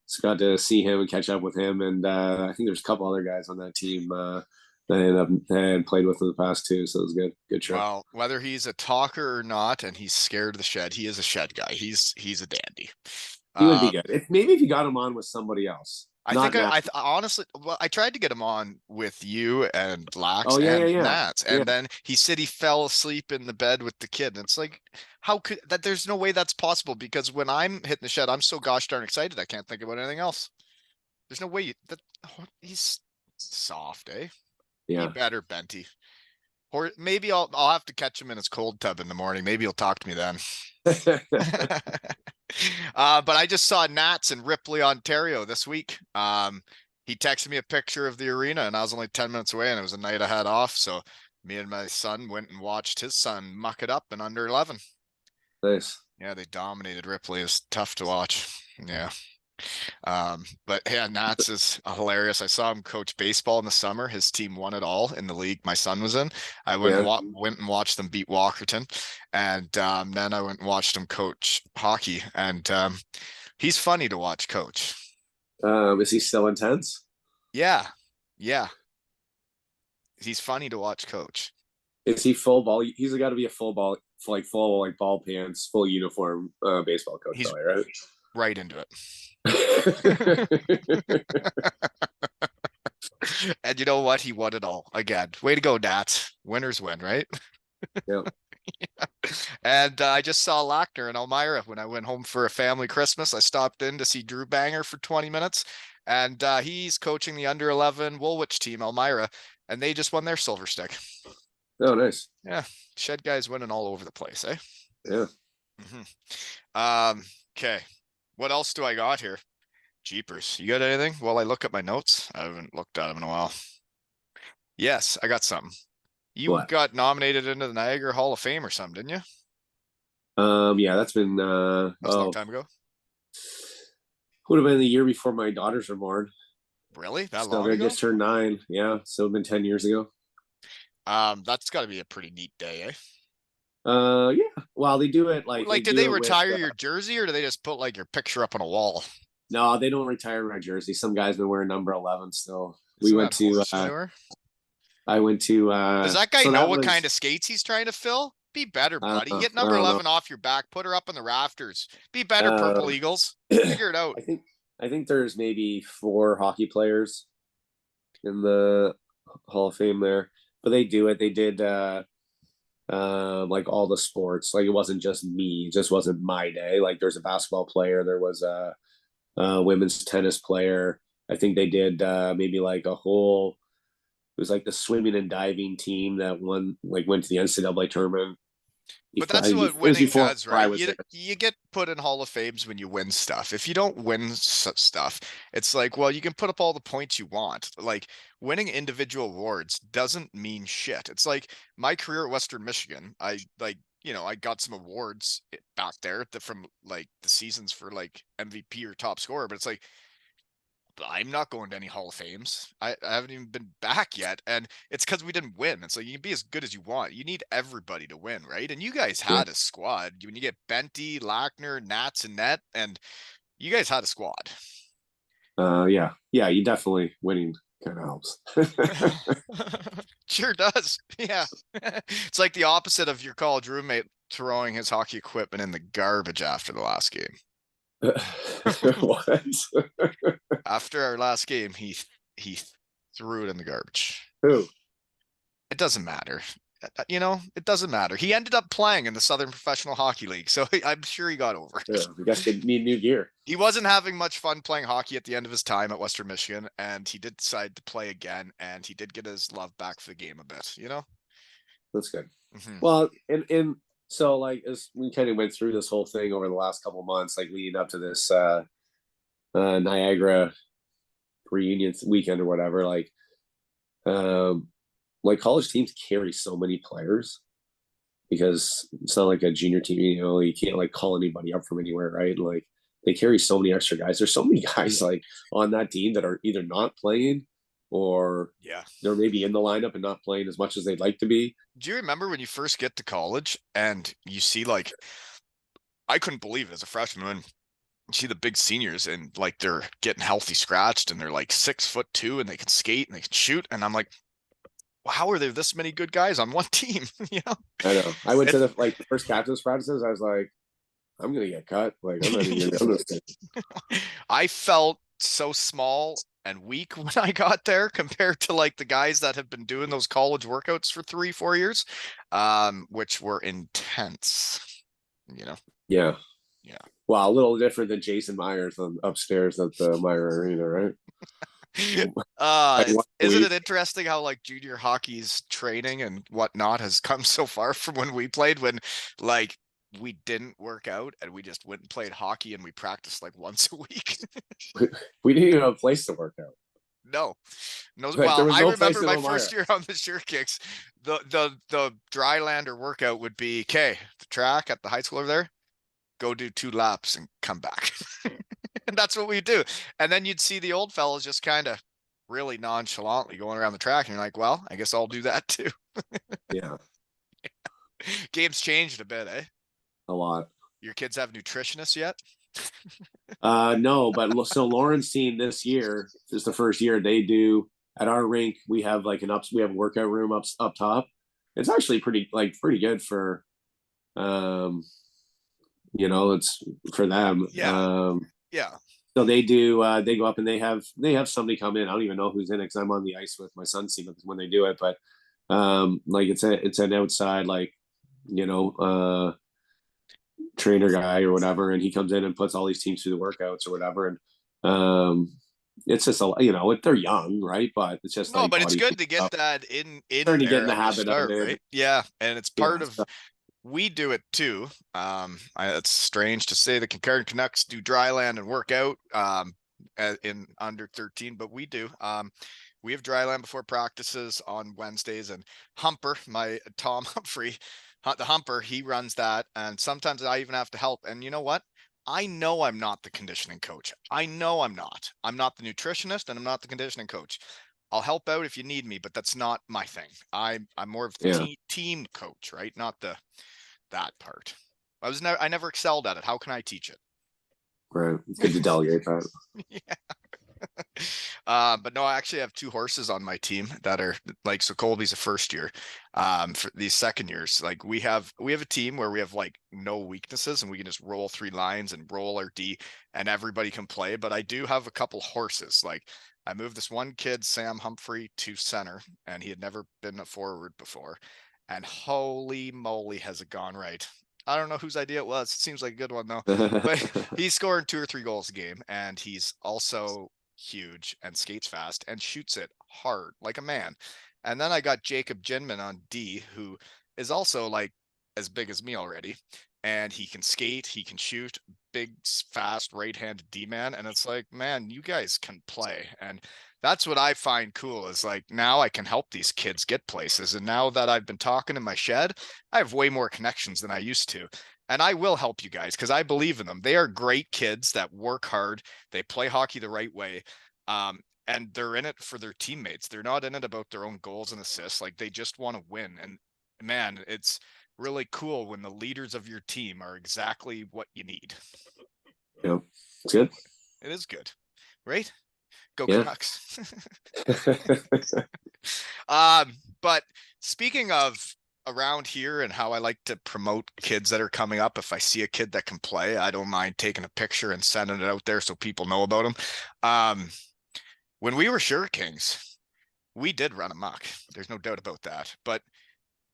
So got to see him and catch up with him, and I think there's a couple other guys on that team that I ended up had played with in the past too. So it was good trip. Well, whether he's a talker or not, and he's scared of the shed, he is a shed guy. He's a dandy. He would be Uh, good maybe if you got him on with somebody else, I think not Nat. honestly, well, I tried to get him on with you and Lax Oh yeah, yeah, and yeah, Nats, yeah. and then he said he fell asleep in the bed with the kid. And it's like, how could that? There's no way that's possible because when I'm hitting the shed, I'm so gosh darn excited I can't think about anything else. There's no way that he's soft, eh? Be Yeah. better, Benty. Or maybe I'll have to catch him in his cold tub in the morning. Maybe he'll talk to me then. But I just saw Nats in Ripley, Ontario this week. He texted me a picture of the arena, and I was only 10 minutes away, and it was a night I had off. So me and my son went and watched his son muck it up in under 11. Nice. Yeah, they dominated Ripley. It was tough to watch. Yeah. But yeah, Nats is hilarious. I saw him coach baseball in the summer. His team won it all in the league my son was in. I Yeah. went and watched them beat Walkerton, and then I went and watched him coach hockey. And he's funny to watch coach. Is he still intense? Yeah, yeah, he's funny to watch coach. Is he full ball? He's got to be a full like ball pants, full uniform baseball coach, He's probably, right into it. right? And you know what? He won it all again. Way to go, Nats. Winners win, right? Yeah. And I just saw Lackner in Elmira when I went home for a family Christmas. I stopped in to see Drew Banger for 20 minutes, and he's coaching the under 11 Woolwich team, Elmira, and they just won their silver stick. Oh, nice. Yeah, shed guys winning all over the place, eh? Yeah. Okay. What else do I got here? Jeepers. You got anything? Well, I look at my notes. I haven't looked at them in a while. Yes, I got something. You What? got nominated into the Niagara Hall of Fame or something, didn't you? Yeah, that's been That's a long time ago. would have been the year before my daughters were born. Really? That So long they ago? just turned 9. Yeah, so it's been 10 years ago. That's got to be a pretty neat day, eh? Yeah. Well, they do it like Like, did do they it with. retire your jersey or do they just put like your picture up on a wall? No, they don't retire my jersey. Some guys been wearing number 11 still. We Isn't went that to. horse manure? I went to. Does that guy So know that what was. kind of skates he's trying to fill? Be better, buddy. I Get number don't know. 11 off your back. Put her up in the rafters. Be better, Purple Um, Eagles. Figure it out. I think there's maybe 4 hockey players in the Hall of Fame there, but they do it. They did. like all the sports. Like it wasn't just me, it just wasn't my day. Like there's a basketball player, there was a women's tennis player. I think they did maybe like a whole. It was like the swimming and diving team that won, like went to the NCAA tournament. But that's what It was winning before does, I right? was You there. you get put in Hall of Fames when you win stuff. If you don't win stuff, it's like, well, you can put up all the points you want. Like winning individual awards doesn't mean shit. It's like my career at Western Michigan. I got some awards back there from like the seasons for like MVP or top scorer, but it's like I'm not going to any Hall of Fames. I haven't even been back yet. And it's because we didn't win. It's like you can be as good as you want. You need everybody to win, right? And you guys Yeah. had a squad. When you get Benty, Lackner, Nats, and Net, and you guys had a squad. Yeah. You definitely winning kind of helps. Sure does. Yeah. It's like the opposite of your college roommate throwing his hockey equipment in the garbage after the last game. What? After our last game, he threw it in the garbage. Who? It doesn't matter. It doesn't matter. He ended up playing in the Southern Professional Hockey League, so I'm sure he got over Yeah, it. I guess they need new gear. He wasn't having much fun playing hockey at the end of his time at Western Michigan, and he did decide to play again, and he did get his love back for the game a bit. That's good. Hmm. Well, and so like as we kind of went through this whole thing over the last couple of months, like leading up to this Niagara reunion weekend or whatever, um, like college teams carry so many players because it's not like a junior team. You can't like call anybody up from anywhere, right? Like they carry so many extra guys. There's so many guys like on that team that are either not playing or Yeah. they're maybe in the lineup and not playing as much as they'd like to be. Do you remember when you first get to college and you see like I couldn't believe it as a freshman when you see the big seniors and like they're getting healthy scratched and they're like 6'2" and they can skate and they can shoot and I'm like, well, how are there this many good guys on one team? I know. I went to It's the first captain's practices. I was like, I'm gonna get cut. Like I'm not even gonna this thing. I felt so small and weak when I got there compared to like the guys that have been doing those college workouts for 3, 4 years, which were intense. You know, Yeah. yeah. Well, a little different than Jason Myers upstairs at the Meyer Arena, right? Like once a Isn't week. it interesting how like junior hockey's training and whatnot has come so far from when we played when like we didn't work out and we just went and played hockey and we practiced like once a week. We didn't even have a place to work out. No, no. Like there Well, was I no place remember in my Elmira. first year on the Sure Kicks. The Drylander workout would be okay. The track at the high school over there. Go do 2 laps and come back, and that's what we do. And then you'd see the old fellas just kind of really nonchalantly going around the track, and you're like, well, I guess I'll do that too. Yeah, Game's changed a bit, eh? a lot. Your kids have nutritionists yet? No, but so Lauren's team this year is the first year they do at our rink. We have like we have a workout room up top. It's actually pretty good for um it's for them. Yeah, yeah. So they go up and they have somebody come in. I don't even know who's in it because I'm on the ice with my son's team when they do it, but like it's an outside you know uh trainer guy or whatever, and he comes in and puts all these teams through the workouts or whatever, and it's just they're young, right? But it's just No, like but it's body good to get stuff. that in Starting to get in there the at the habit of start, it. right? Yeah, and it's Yeah, part of we do it too. It's strange to say the Kincardine Canucks do dryland and work out in under 13, but we do. We have dryland before practices on Wednesdays, and Humper, my Tom Humphrey, the Humper, he runs that, and sometimes I even have to help. And you know what? I know I'm not the conditioning coach. I know I'm not. I'm not the nutritionist, and I'm not the conditioning coach. I'll help out if you need me, but that's not my thing. I'm more of the yeah, team coach, right? Not that part. I never excelled at it. How can I teach it? right. It's good to delegate that. Yeah. But no, I actually have 2 horses on my team that are like, so Colby's a first year. For these second years, like we have a team where we have like no weaknesses and we can just roll 3 lines and roll our D and everybody can play. But I do have a couple horses. Like I moved this one kid, Sam Humphrey, to center, and he had never been a forward before. and holy moly, has it gone right. I don't know whose idea it was. It seems like a good one though. But he's scoring 2 or 3 goals a game, and he's also huge and skates fast and shoots it hard like a man. And then I got Jacob Ginman on D, who is also like as big as me already. And he can skate, he can shoot, big, fast, right-handed D-man. And it's like, man, you guys can play. And that's what I find cool is like now I can help these kids get places. And now that I've been talking in my shed, I have way more connections than I used to. And I will help you guys because I believe in them. They are great kids that work hard. They play hockey the right way. And they're in it for their teammates. They're not in it about their own goals and assists. Like they just want to win. And man, it's really cool when the leaders of your team are exactly what you need. Yeah, it's good. It is good, right? Go Yeah. Canucks. But speaking of around here and how I like to promote kids that are coming up, if I see a kid that can play, I don't mind taking a picture and sending it out there so people know about them. When we were Sure Kings, we did run amok. There's no doubt about that. But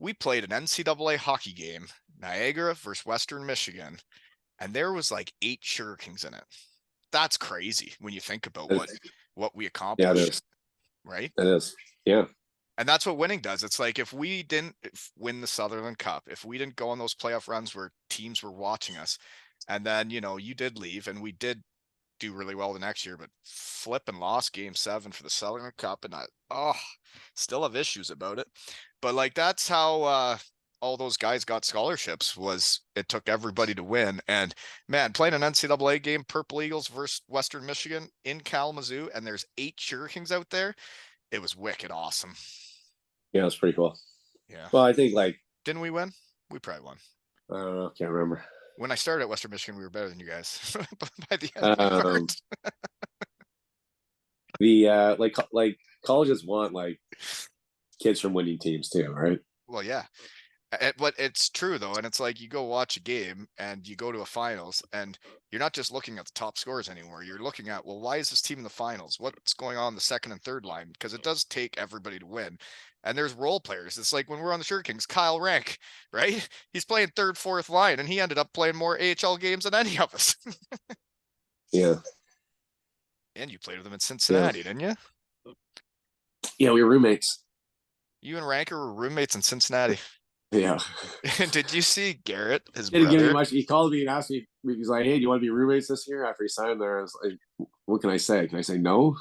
we played an NCAA hockey game, Niagara versus Western Michigan, and there was like 8 Sure Kings in it. That's crazy when you think about what we Yeah, it accomplished, is. right? It is. Yeah. And that's what winning does. It's like if we didn't win the Sutherland Cup, if we didn't go on those playoff runs where teams were watching us, and then, you did leave and we did do really well the next year, but flip and lost game 7 for the Sutherland Cup. And still have issues about it. But like, that's how, all those guys got scholarships was it took everybody to win. And man, playing an NCAA game, Purple Eagles versus Western Michigan in Kalamazoo, and there's 8 Sure Kings out there. It was wicked awesome. Yeah, it's pretty cool. Yeah. Well, I think like Didn't we win? We probably won. I don't know, can't remember. When I started at Western Michigan, we were better than you guys by the end of the part. The like colleges want like kids from winning teams too, right? Well, yeah. But it's true though, and it's like you go watch a game and you go to a finals, and you're not just looking at the top scores anymore. You're looking at, well, why is this team in the finals? What's going on in the second and third line? Because it does take everybody to win. And there's role players. It's like when we're on the Sure Kings, Kyle Rank, right? He's playing third, fourth line, and he ended up playing more AHL games than any of us. Yeah. And you played with him in Cincinnati, didn't you? Yeah, we were roommates. You and Ranker were roommates in Cincinnati. Yeah. Did you see Garrett, his Didn't give me brother? much. He called me and asked me. He was like, "Hey, do you want to be roommates this year?" After he signed there, I was like, "What can I say? Can I say no?"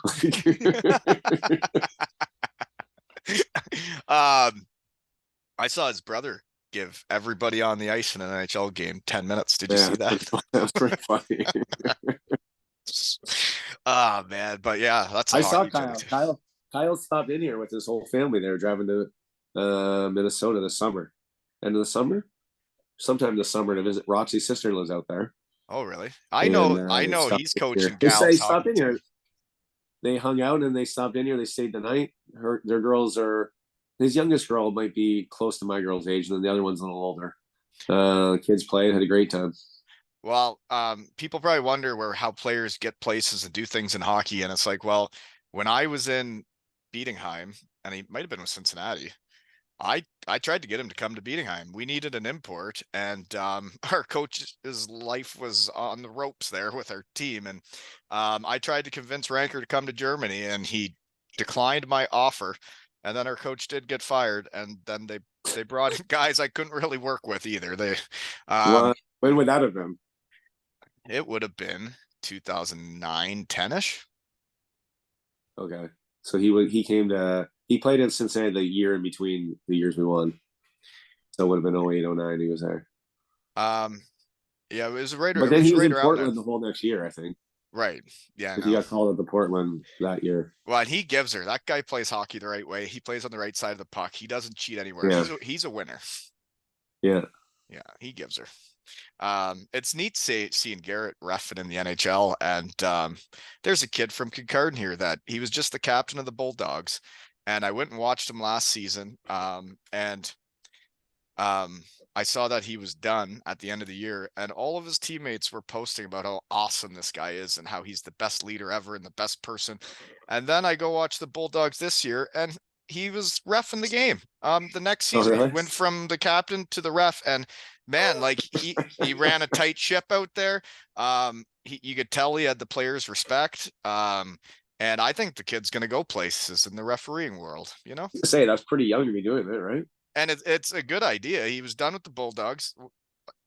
I saw his brother give everybody on the ice in an NHL game 10 minutes. Did you see that? That's pretty funny. Oh man, but yeah, that's a I saw hockey Kyle. Kyle stopped in here with his whole family. They were driving to Minnesota this summer, end of the summer, sometime this summer to visit. Roxy's sister lives out there. Oh really? I know he's coaching They gals stopped hockey in too. here. They hung out and they stopped in here. They stayed the night. Their girls are. His youngest girl might be close to my girl's age, and then the other one's a little older. Kids played, had a great time. Well, people probably wonder how players get places and do things in hockey, and it's like, well, when I was in Bietigheim, and he might have been with Cincinnati, I tried to get him to come to Bietigheim. We needed an import, and our coach's life was on the ropes there with our team, and I tried to convince Ranker to come to Germany, and he declined my offer. And then our coach did get fired, and then they brought in guys I couldn't really work with either. When would that have been? It would have been 2009, 10ish. Okay, so he played in Cincinnati the year in between the years we won. So it would have been 08, 09 he was there. Yeah, it was right. But then he was in Portland the whole next year, I think. Right. Yeah. He got called up to Portland that year. Well, and he gives her. That guy plays hockey the right way. He plays on the right side of the puck. He doesn't cheat anywhere. Yeah. He's a winner. Yeah. Yeah, he gives her. It's neat seeing Garrett reffing in the NHL, and there's a kid from Kincardine here that he was just the captain of the Bulldogs, and I went and watched him last season, and I saw that he was done at the end of the year, and all of his teammates were posting about how awesome this guy is and how he's the best leader ever and the best person. And then I go watch the Bulldogs this year, and he was reffing the game. The next Oh, season he really? went from the captain to the ref, and man, like he ran a tight ship out there. You could tell he had the players' respect. And I think the kid's going to go places in the refereeing world, you know? Say that's pretty young to be doing that, right? And it's a good idea. He was done with the Bulldogs.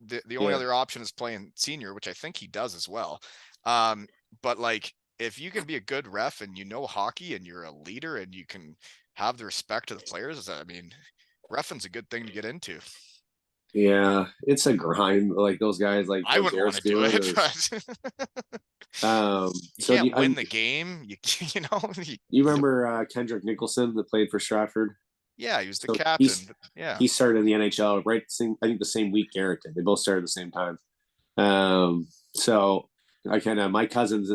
The only Yeah. other option is playing senior, which I think he does as well. Um, but like if you can be a good ref and you know hockey and you're a leader and you can have the respect of the players, I mean, reffing's a good thing to get into. Yeah, it's a grind. Like those guys, like I what wouldn't want Garrett's to do doing, it, or but you so can't win I'm, the game. You know, you remember Kendrick Nicholson that played for Stratford? yeah, he was the So captain. But yeah, he started in the NHL right. I think the same week Garrett did. They both started at the same time. So I kind of my cousin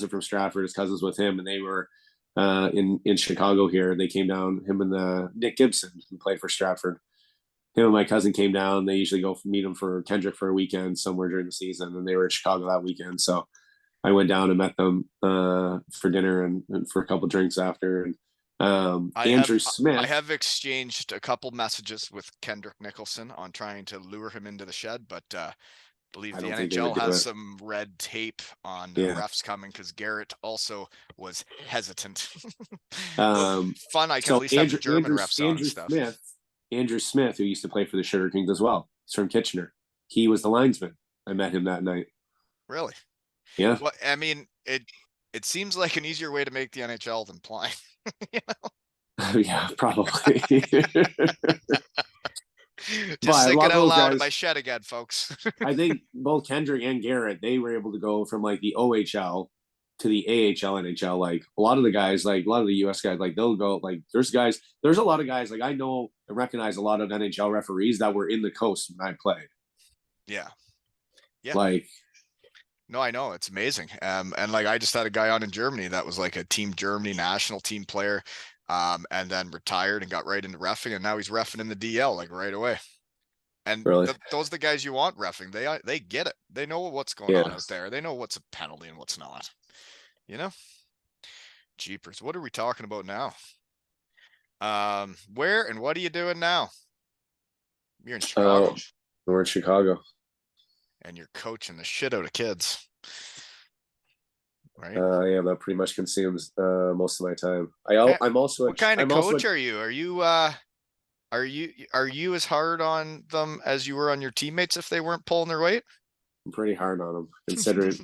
from Stratford is cousins with him, and they were in Chicago here. They came down. Him and Nick Gibson, who played for Stratford. Him and my cousin came down. They usually go meet him for Kendrick for a weekend somewhere during the season, and they were in Chicago that weekend. So I went down and met them for dinner and for a couple drinks after. And I have Andrew I Smith. have exchanged a couple messages with Kendrick Nicholson on trying to lure him into the shed, but believe I the don't think they would NHL do has it. some red tape on Yeah. refs coming because Garrett also was hesitant. But Um, fun, I can at so least have the German refs on and stuff. Andrew Smith, who used to play for the Sugar Kings as well, he's from Kitchener. He was the linesman. I met him that night. Really? Yeah. Well, I mean, it seems like an easier way to make the NHL than playing. Yeah, probably. Just But a lot thinking of out those loud in my guys, shed again, folks. I think both Kendrick and Garrett, they were able to go from like the OHL to the AHL, NHL. Like a lot of the guys, like a lot of the US guys, like they'll go like there's a lot of guys like I know and recognize a lot of NHL referees that were in the coast when I played. Yeah. Yeah. Like, No, I know. It's amazing. And like I just had a guy on in Germany that was like a Team Germany national team player, and then retired and got right into reffing, and now he's reffing in the DL like right away. And really. those are the guys you want reffing. They get it. They know what's going on Yeah. out there. They know what's a penalty and what's not. You know? Jeepers. What are we talking about now? Where and what are you doing now? You're in Oh, Chicago we're in Chicago. and you're coaching the shit out of kids, right? Yeah, that pretty much consumes most of my time. Eh, I'm also what kind of I'm also coach are you? Are you as hard on them as you were on your teammates if they weren't pulling their weight? pretty hard on them, considering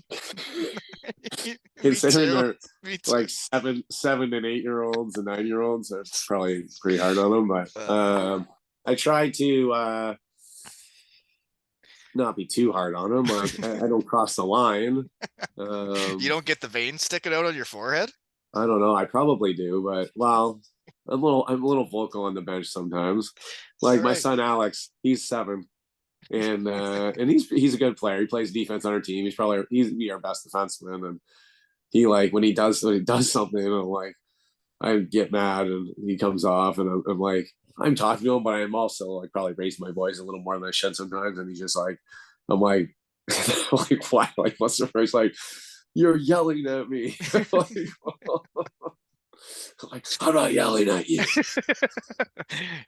Me considering too. they're Me too. like 7 and 8 year olds and 9 year olds. It's probably pretty hard on them, but I try to not be too hard on them. Like I don't cross the line. You don't get the veins sticking out on your forehead? I don't know. I probably do, but well, I'm a little vocal on the bench sometimes. All Like my right. son Alex, he's 7, and he's a good player. He plays defense on our team. He's be our best defenseman, and he like when he does something, I'm like I get mad and he comes off, and I'm like I'm talking to him, but I'm also like probably raising my voice a little more than I should sometimes, and he's just like I'm like like why like what's the first like you're yelling at me like I'm not yelling at you.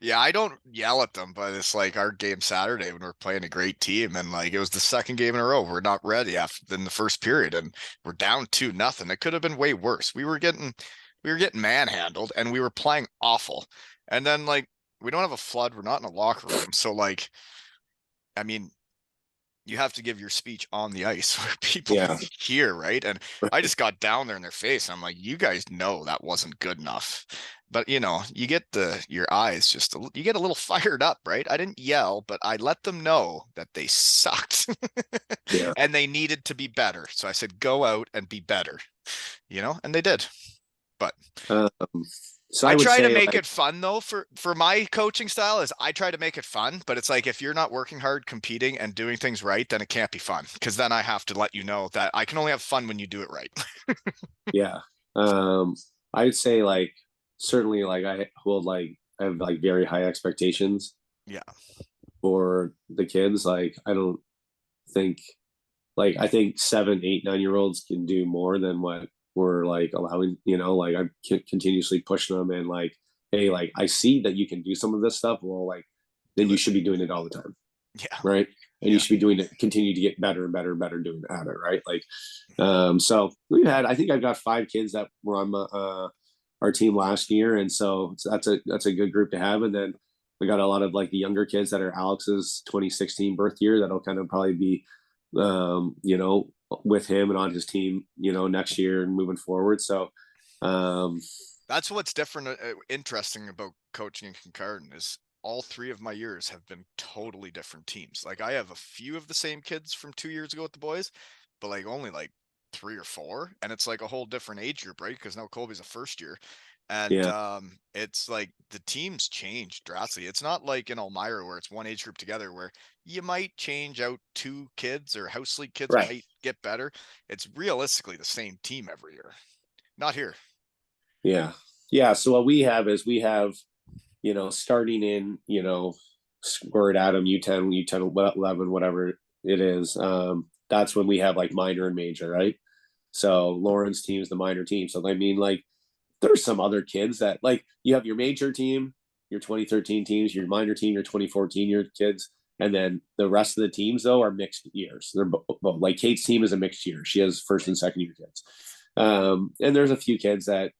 Yeah, I don't yell at them, but it's like our game Saturday when we're playing a great team, and like it was the second game in a row. We're not ready after than the first period, and we're down 2-0. It could have been way worse. We were getting manhandled, and we were playing awful. And then like we don't have a flood. We're not in a locker room, so like I mean, you have to give your speech on the ice where people Yeah, hear, right? And I just got down there in their face. And I'm like, you guys know that wasn't good enough. But you get your eyes you get a little fired up, right? I didn't yell, but I let them know that they sucked yeah. and they needed to be better. So I said, go out and be better, and they did. But Um, so I I would try to say make like it fun though for my coaching style is I try to make it fun, but it's like if you're not working hard, competing and doing things right, then it can't be fun because then I have to let you know that I can only have fun when you do it right. yeah. Um, I'd say like certainly like I have like very high expectations Yeah. for the kids. Like I don't think like I think 7, 8, 9 year olds can do more than what we're like allowing. Like I'm continuously pushing them and like hey, like I see that you can do some of this stuff. Well, like then Do you it. should be doing it all the time, Yeah. right? And you Yeah. should be doing it, continue to get better and better and better doing at it, right? Like, so I think I've got 5 kids that were on our team last year, and so that's a good group to have. And then we got a lot of like the younger kids that are Alex's 2016 birth year that'll kind of probably be, with him and on his team, next year and moving forward. So, um, That's what's different, interesting about coaching in Kincardine is all 3 of my years have been totally different teams. Like I have a few of the same kids from 2 years ago with the boys, but like only like 3 or 4, and it's like a whole different age group, right? Because now Colby's a first year. And yeah, it's like the teams change drastically. It's not like in Elmira where it's one age group together where you might change out 2 kids or house league kids right, might get better. It's realistically the same team every year. Not here. yeah, yeah. So what we have is starting in, squirt Adam U10, U10, 11, whatever it is. That's when we have like minor and major, right? So Lauren's team is the minor team. So I mean, like, there's some other kids that like you have your major team, your 2013 teams, your minor team, your 2014 year kids, and then the rest of the teams though are mixed years. They're both like Kate's team is a mixed year. She has first and second year kids. And there's a few kids that,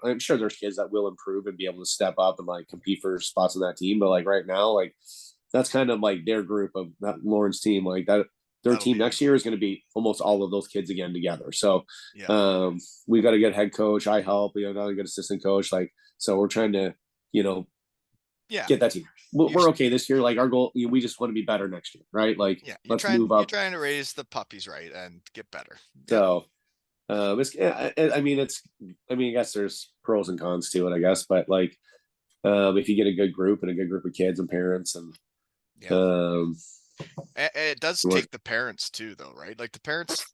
I'm sure there's kids that will improve and be able to step up and like compete for spots on that team. But like right now, like that's kind of like their group of that Lauren's team, like that their That'll team be next year is going to be almost all of those kids again together. So yeah. we've got a good head coach. I help. We got a good assistant coach. Like so, we're trying to Yeah. get that team. You're We're okay this year. Like our goal, we just want to be better next year, right? Like yeah, let's move you're up. trying to raise the puppies right and get better. Yeah. So I mean, I guess there's pros and cons to it, I guess, but like, if you get a good group and a good group of kids and parents and, Yeah. um, It does take the parents too though, right? Like the parents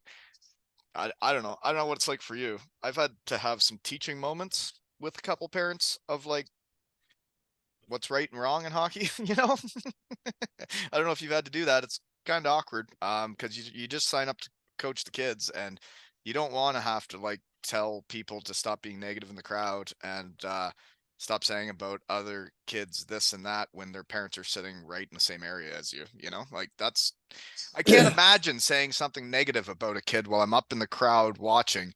I don't know. I don't know what it's like for you. I've had to have some teaching moments with a couple parents of like what's right and wrong in hockey, you know? I don't know if you've had to do that. It's kind of awkward. Because you just sign up to coach the kids and you don't want to have to like tell people to stop being negative in the crowd and stop saying about other kids this and that when their parents are sitting right in the same area as you, you know? Like that's I can't imagine saying something negative about a kid while I'm up in the crowd watching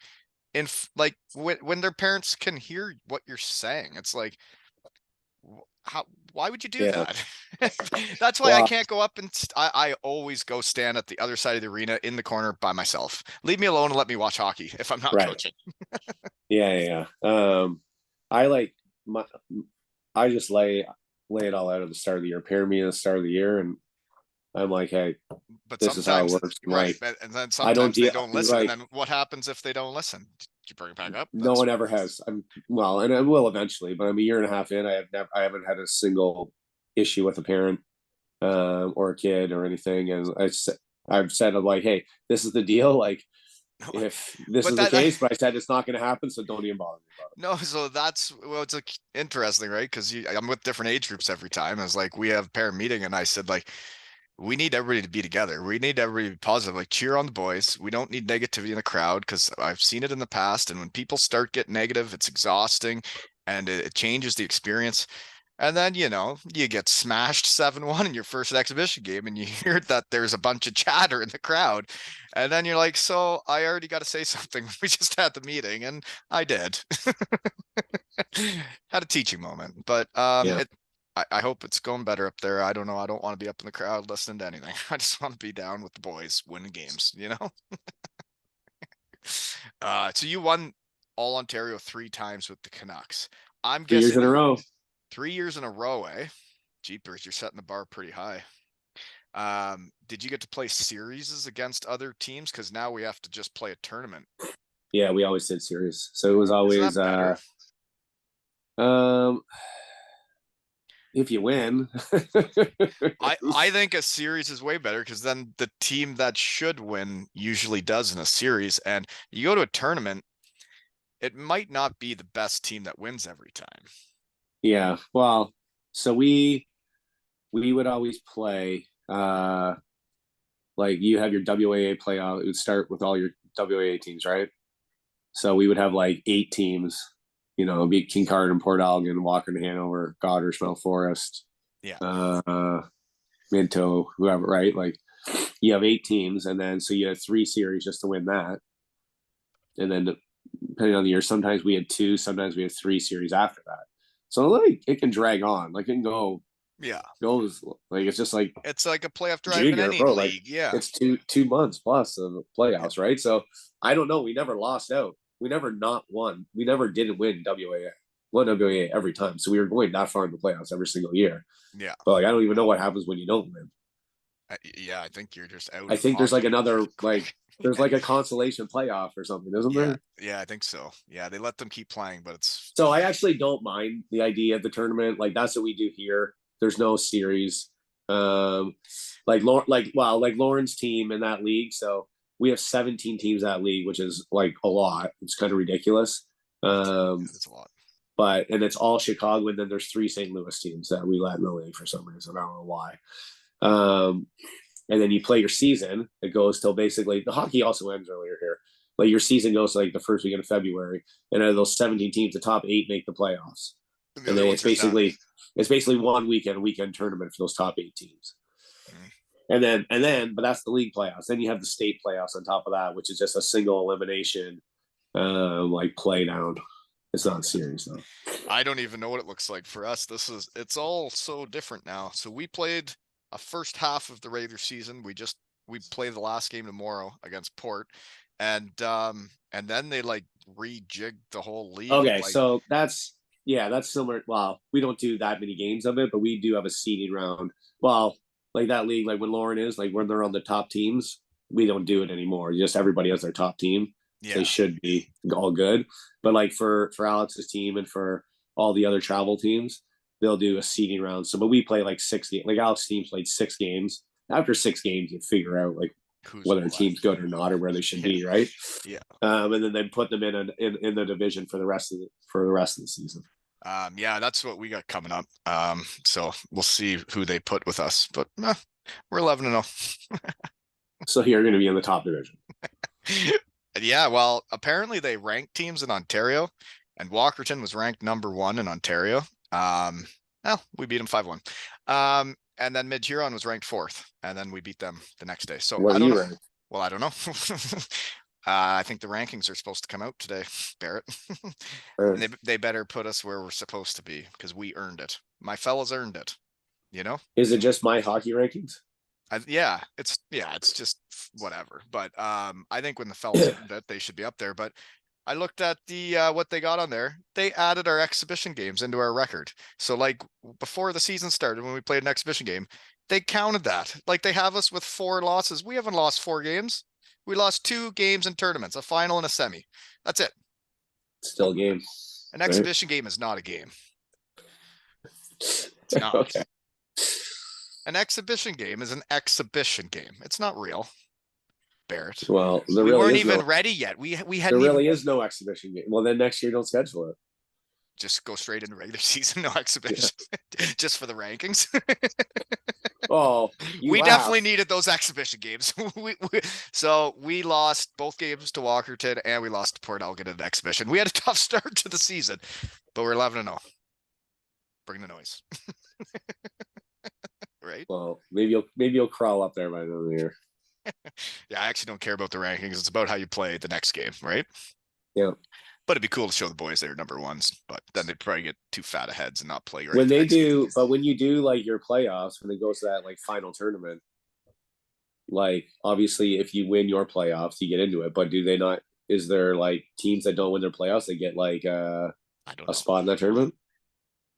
in like when their parents can hear what you're saying. It's like how why would you do yeah. that? That's why I Well, can't go up and I always go stand at the other side of the arena in the corner by myself. Leave me alone and let me watch hockey if I'm not right. coaching. Yeah, yeah, yeah. I like my, I just lay it all out at the start of the year. Pair me at the start of the year, and I'm like, hey, But this is how it sometimes works. And right, like, and then I don't sometimes they deal don't listen. And like then what happens if they don't listen? You bring it back up? no That's one ever has. I'm well, and I will eventually, but I'm a year and a half in. I haven't had a single issue with a parent, or a kid or anything. And I've said, I'm like, hey, this is the deal. Like, if this but is the that case, but I said it's not going to happen, so don't even bother me about no, so that's well, it's like interesting, right? Because I'm with different age groups every time. It's like we have parent meeting, and I said like we need everybody to be together. We need everybody to be positive, like cheer on the boys. We don't need negativity in the crowd because I've seen it in the past. And when people start getting negative, it's exhausting and it changes the experience. And then, you get smashed 7-1 in your first exhibition game and you hear that there's a bunch of chatter in the crowd. And then you're like, so I already got to say something. We just had the meeting and I did. Had a teaching moment, but it. Yeah. I hope it's going better up there. I don't know. I don't want to be up in the crowd listening to anything. I just want to be down with the boys winning games, you know? So you won all Ontario 3 times with the Canucks. I'm 3 years in a guessing row. 3 years in a row, eh? Jeepers, you're setting the bar pretty high. Did you get to play series against other teams? Because now we have to just play a tournament. Yeah, we always did series. So it was Isn't always that better? um if you win. I think a series is way better because then the team that should win usually does in a series. And you go to a tournament, it might not be the best team that wins every time. Yeah. Well, so we would always play, like you have your WAA playoff. It would start with all your WAA teams, right? So we would have like 8 teams beat Kincardine, Port Elgin, Walker and Hanover, Goddard, Mount Forest, Yeah. uh, Minto, whoever, right? Like you have 8 teams, and then so you have 3 series just to win that. And then depending on the year, sometimes we had 2, sometimes we had 3 series after that. So like it can drag on, like it can Yeah. goes like it's just like It's like a playoff drive in junior, any bro. Like league. Yeah. it's 2 months plus of Yeah. playoffs, right? So I don't know. We never lost out. We never not won. We never didn't win WAA. Won WAA every time. So we were going that far in the playoffs every single year. Yeah. But like I don't even know what happens when you don't win. Yeah. I think you're just out I of think there's like hockey another quick. there's like a consolation playoff or something, isn't Yeah. there? Yeah. I think so. Yeah. They let them keep playing, but it's, So I actually don't mind the idea of the tournament. Like that's what we do here. There's no series. Um, like Lauren's team in that league. So we have 17 teams in that league, which is like a lot. It's kind of ridiculous. Um, it's a lot. and it's all Chicago, and then there's 3 St. Louis teams that we let in the league for some reason. I don't know why. Um, and then you play your season. It goes till basically the hockey also ends earlier here. Like your season goes to like the first weekend of February, and out of those 17 teams, the top 8 make the playoffs. And the And other then ones are done. it's basically one weekend tournament for those top 8 teams. Mm. But that's the league playoffs. Then you have the state playoffs on top of that, which is just a single elimination, like play down. It's not Okay. serious though. I don't even know what it looks like for us. It's all so different now. So we played a first half of the regular season. We play the last game tomorrow against Port, and then they like rejigged the whole league. Okay, Like, so that's similar. Well, we don't do that many games of it, but we do have a seeding round. Well, like that league, like when Lauren is like when they're on the top teams, we don't do it anymore. Just everybody has their top team. So they yeah, should be all good. But like for Alex's team and for all the other travel teams, they'll do a seeding round. So, but we play like 6 games. Like Alex's team played 6 games. After 6 games, you figure out like who's whether a what? team's good or not, or where they should Yeah, be, right? yeah. And then they put them in the division for the rest of the season. Yeah, that's what we got coming up. So we'll see who they put with us, but we're 11-0. So you're going to be in the top division. Yeah, well, apparently they ranked teams in Ontario, and Walkerton was ranked #1 in Ontario. Well, we beat them 5-1. And then Mid Huron was ranked 4th, and then we beat them the next day. So What I are don't you know. ranked? Well, I don't know. I think the rankings are supposed to come out today, Barret. And they better put us where we're supposed to be because we earned it. My fellas earned it. You know? Is it just my hockey rankings? Yeah, it's just whatever. But I think when the fellas earned it, they should be up there. But I looked at the what they got on there. They added our exhibition games into our record. So like before the season started, when we played an exhibition game, they counted that. Like they have us with 4 losses. We haven't lost 4 games. We lost 2 games in tournaments, a final and a semi. That's it. Still game. An Right? exhibition game is not a game. It's not. Okay. An exhibition game is an exhibition game. It's not real, Barret. Well, We weren't even ready yet. We there hadn't even really is no exhibition game. Well, then next year don't schedule it. just go straight into regular season, no exhibition, just for the rankings. Oh, We definitely needed those exhibition games. So we lost both games to Walkerton and we lost to Port Elgin in exhibition. We had a tough start to the season, but we're 11-0. Bring the noise. Right? Well, maybe you'll crawl up there by the end of the year. Yeah, I actually don't care about the rankings. It's about how you play the next game, right? Yeah. But it'd be cool to show the boys they're #1s, but then they'd probably get too fat of heads and not play right. When they do, but when you do like your playoffs, when it goes to that like final tournament, like obviously if you win your playoffs, you get into it. But do they not? Is there like teams that don't win their playoffs, they get like I don't a know. spot in that tournament?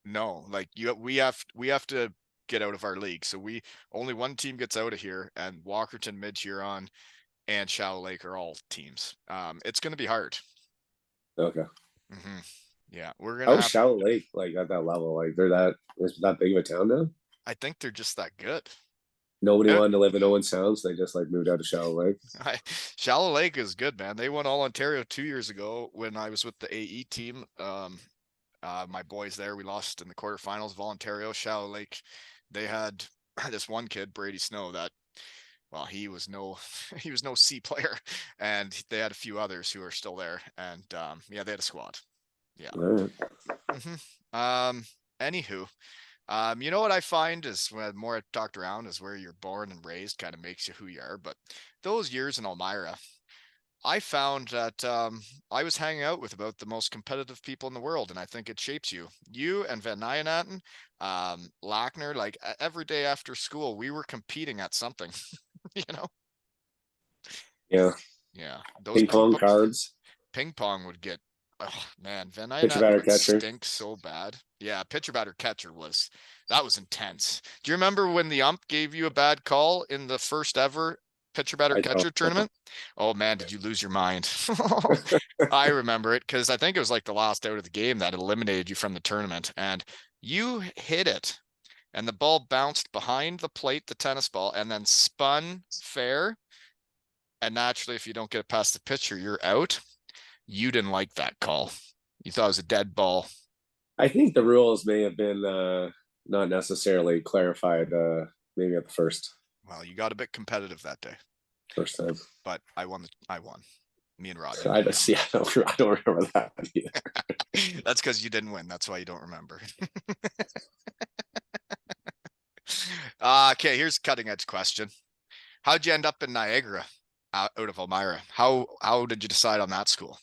No, like we have to get out of our league. So only one team gets out of here, and Walkerton, Mid Huron, and Shallow Lake are all teams. It's going to be hard. Okay. Mm-hmm. Yeah, we're How gonna is Shallow Lake like at that level? Like is that big of a town now? I think they're just that good. Nobody wanted to live in Owen Sound, so they just like moved out to Shallow Lake. Shallow Lake is good, man. They won all Ontario 2 years ago when I was with the AE team. My boys there, we lost in the quarterfinals of all Ontario. Shallow Lake, they had this one kid, Brady Snow, that well, he was no C player, and they had a few others who are still there. And yeah, they had a squad. Yeah. All right. Anywho, you know what I find is when more I talked around is where you're born and raised kind of makes you who you are. But those years in Elmira, I found that I was hanging out with about the most competitive people in the world, and I think it shapes you. You and Van Nijenaten, Lackner, like every day after school, we were competing at something, you know? Yeah. Yeah, those Ping pong cards, ping pong would get, oh man, Van pitcher Nijenaten batter would catcher. stink so bad. Yeah, pitcher batter catcher that was intense. Do you remember when the ump gave you a bad call in the first ever pitcher batter I don't catcher know. tournament? Oh man, did you lose your mind? I remember it because I think it was like the last out of the game that eliminated you from the tournament, and you hit it, and the ball bounced behind the plate, the tennis ball, and then spun fair. And naturally, if you don't get it past the pitcher, you're out. You didn't like that call. You thought it was a dead ball. I think the rules may have been not necessarily clarified. Maybe at the Well, you got a bit competitive that day, first time. but I won. I won. Me and Rodney. I see. I don't remember that either. That's because you didn't win. That's why you don't remember. Okay, here's a cutting edge question. How'd you end up in Niagara out of Elmira? How did you decide on that school?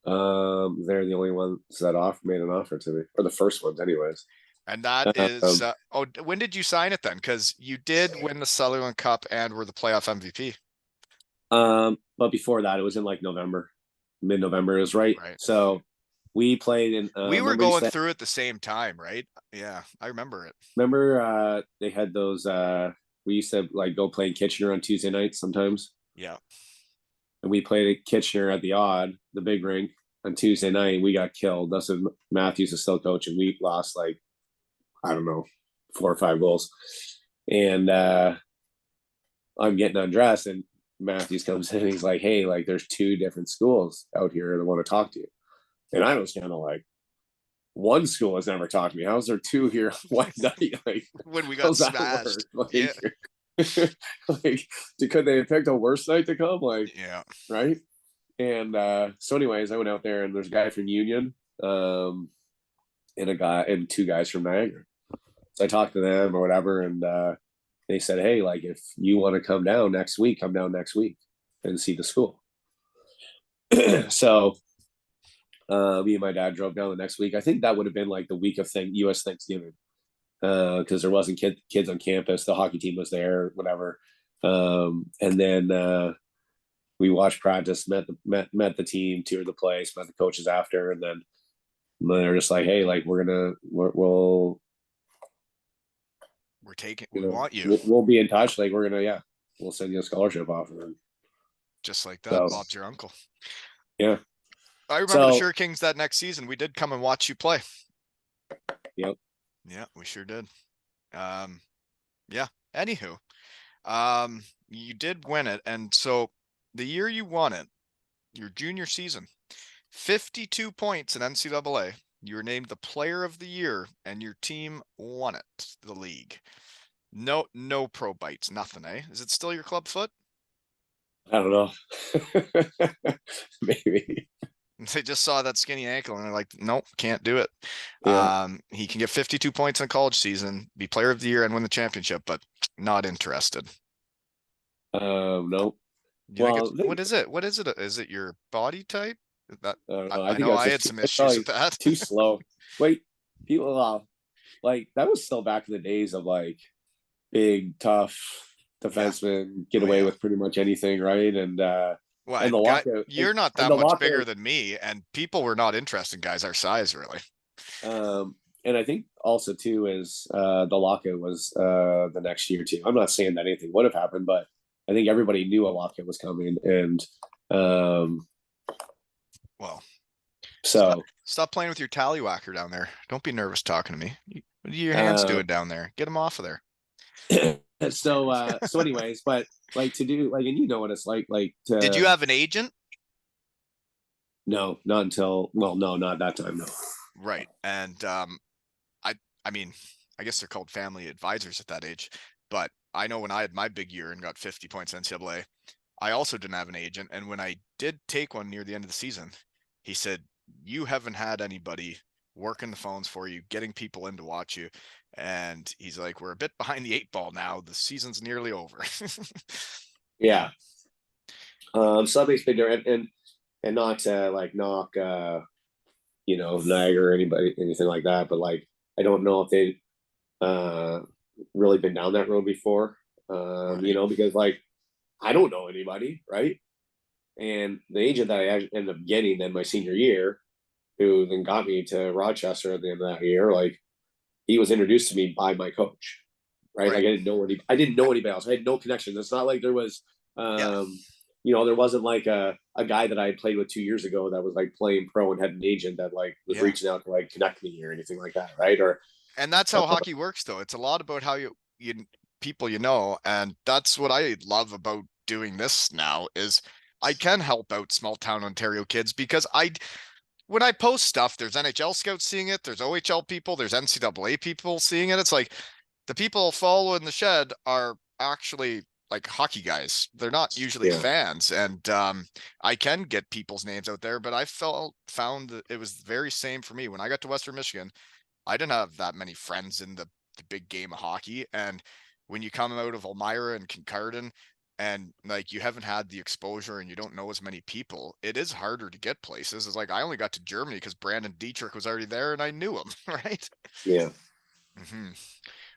They're the only ones that made an offer to me, or the first ones, anyways. And that is, Um, when did you sign it then? Because you did win the Sutherland Cup and were the playoff MVP. but before that, it was in like November, mid-November. It was right. Right. So we played in. We were Remember, going through at the same time, right? Yeah, I remember it. remember they had those. We used to like go play in Kitchener on Tuesday nights sometimes. Yeah. And we played at Kitchener at the Odd, the big rink, on Tuesday night. We got killed. Dustin Matthews is still coaching. We lost like, I don't know, 4 or 5 goals. And I'm getting undressed, and Matthews comes in and he's like, hey, like there's 2 different schools out here that want to talk to you. And I was kind of like, one school has never talked to me. How's there 2 here one night? Like, when we got smashed. Like, yeah. like, could they have picked a worse night to come? Like, yeah. Right. And so, anyways, I went out there, and there's a guy from Union, and 2 guys from Niagara. So I talked to them or whatever, and they said, "Hey, like if you want to come down next week and see the school." So me and my dad drove down the next week. I think that would have been like the week of U.S. Thanksgiving, because there wasn't kids on campus. The hockey team was there, whatever. And then we watched practice, met the team, toured the place, met the coaches after, and then they're just like, "Hey, like we're taking, we want you. We'll be in touch. Like we'll send you a scholarship offer." Just like that, so, Bob's your uncle. Yeah. I remember the Sure Kings that next season. We did come and watch you play. Yep. Yeah, we sure did. Yeah. Anywho, you did win it, and so the year you won it, your junior season, 52 points in NCAA. You were named the player of the year, and your team won it, the league. No pro bites, nothing, eh? Is it still your club foot? I don't know. Maybe. They just saw that skinny ankle, and they're like, nope, can't do it. Yeah. He can get 52 points in college season, be player of the year, and win the championship, but not interested. Nope. Well, what is it? What is it? Is it your body type? That I know I had some issues with that. Too slow. Wait, people like that was still back in the days of like big, tough defensemen get away with pretty much anything, right? And well, and the lockout. You're not that much bigger than me, and people were not interested in guys our size, really. And I think also too is the lockout was the next year too. I'm not saying that anything would have happened, but I think everybody knew a lockout was coming, and well, so stop playing with your tallywhacker down there. Don't be nervous talking to me. What are your hands doing down there? Get them off of there. So anyways, but like to do like, and you know what it's like did you have an agent? No, not until not that time, no. Right. And I mean, I guess they're called family advisors at that age, but I know when I had my big year and got 50 points in NCAA, I also didn't have an agent, and when I did take one near the end of the season, he said, you haven't had anybody working the phones for you, getting people in to watch you. And he's like, we're a bit behind the eight ball now. The season's nearly over. Yeah. Yeah. So that makes me different, and not to like knock Niagara or anybody anything like that, but like I don't know if they uh really been down that road before. Right. Because like I don't know anybody, right? And the agent that I ended up getting then my senior year, who then got me to Rochester at the end of that year, like he was introduced to me by my coach, right? Like Right. I didn't know anybody else. I had no connection. It's not like there was, Yeah. there wasn't like a guy that I had played with 2 years ago that was like playing pro and had an agent that like was Yeah. reaching out to like connect me or anything like that, right? Or And that's how hockey works, though. It's a lot about how you people you know, and that's what I love about doing this now is I can help out small town Ontario kids because when I post stuff, there's NHL scouts seeing it, there's OHL people, there's NCAA people seeing it. It's like the people following the shed are actually like hockey guys. They're not usually yeah, fans, and I can get people's names out there. But I found that it was very same for me when I got to Western Michigan. I didn't have that many friends in the big game of hockey. And when you come out of Elmira and Kincardine and like you haven't had the exposure and you don't know as many people, it is harder to get places. It's like I only got to Germany because Brandon Dietrich was already there and I knew him, right? yeah, Hmm.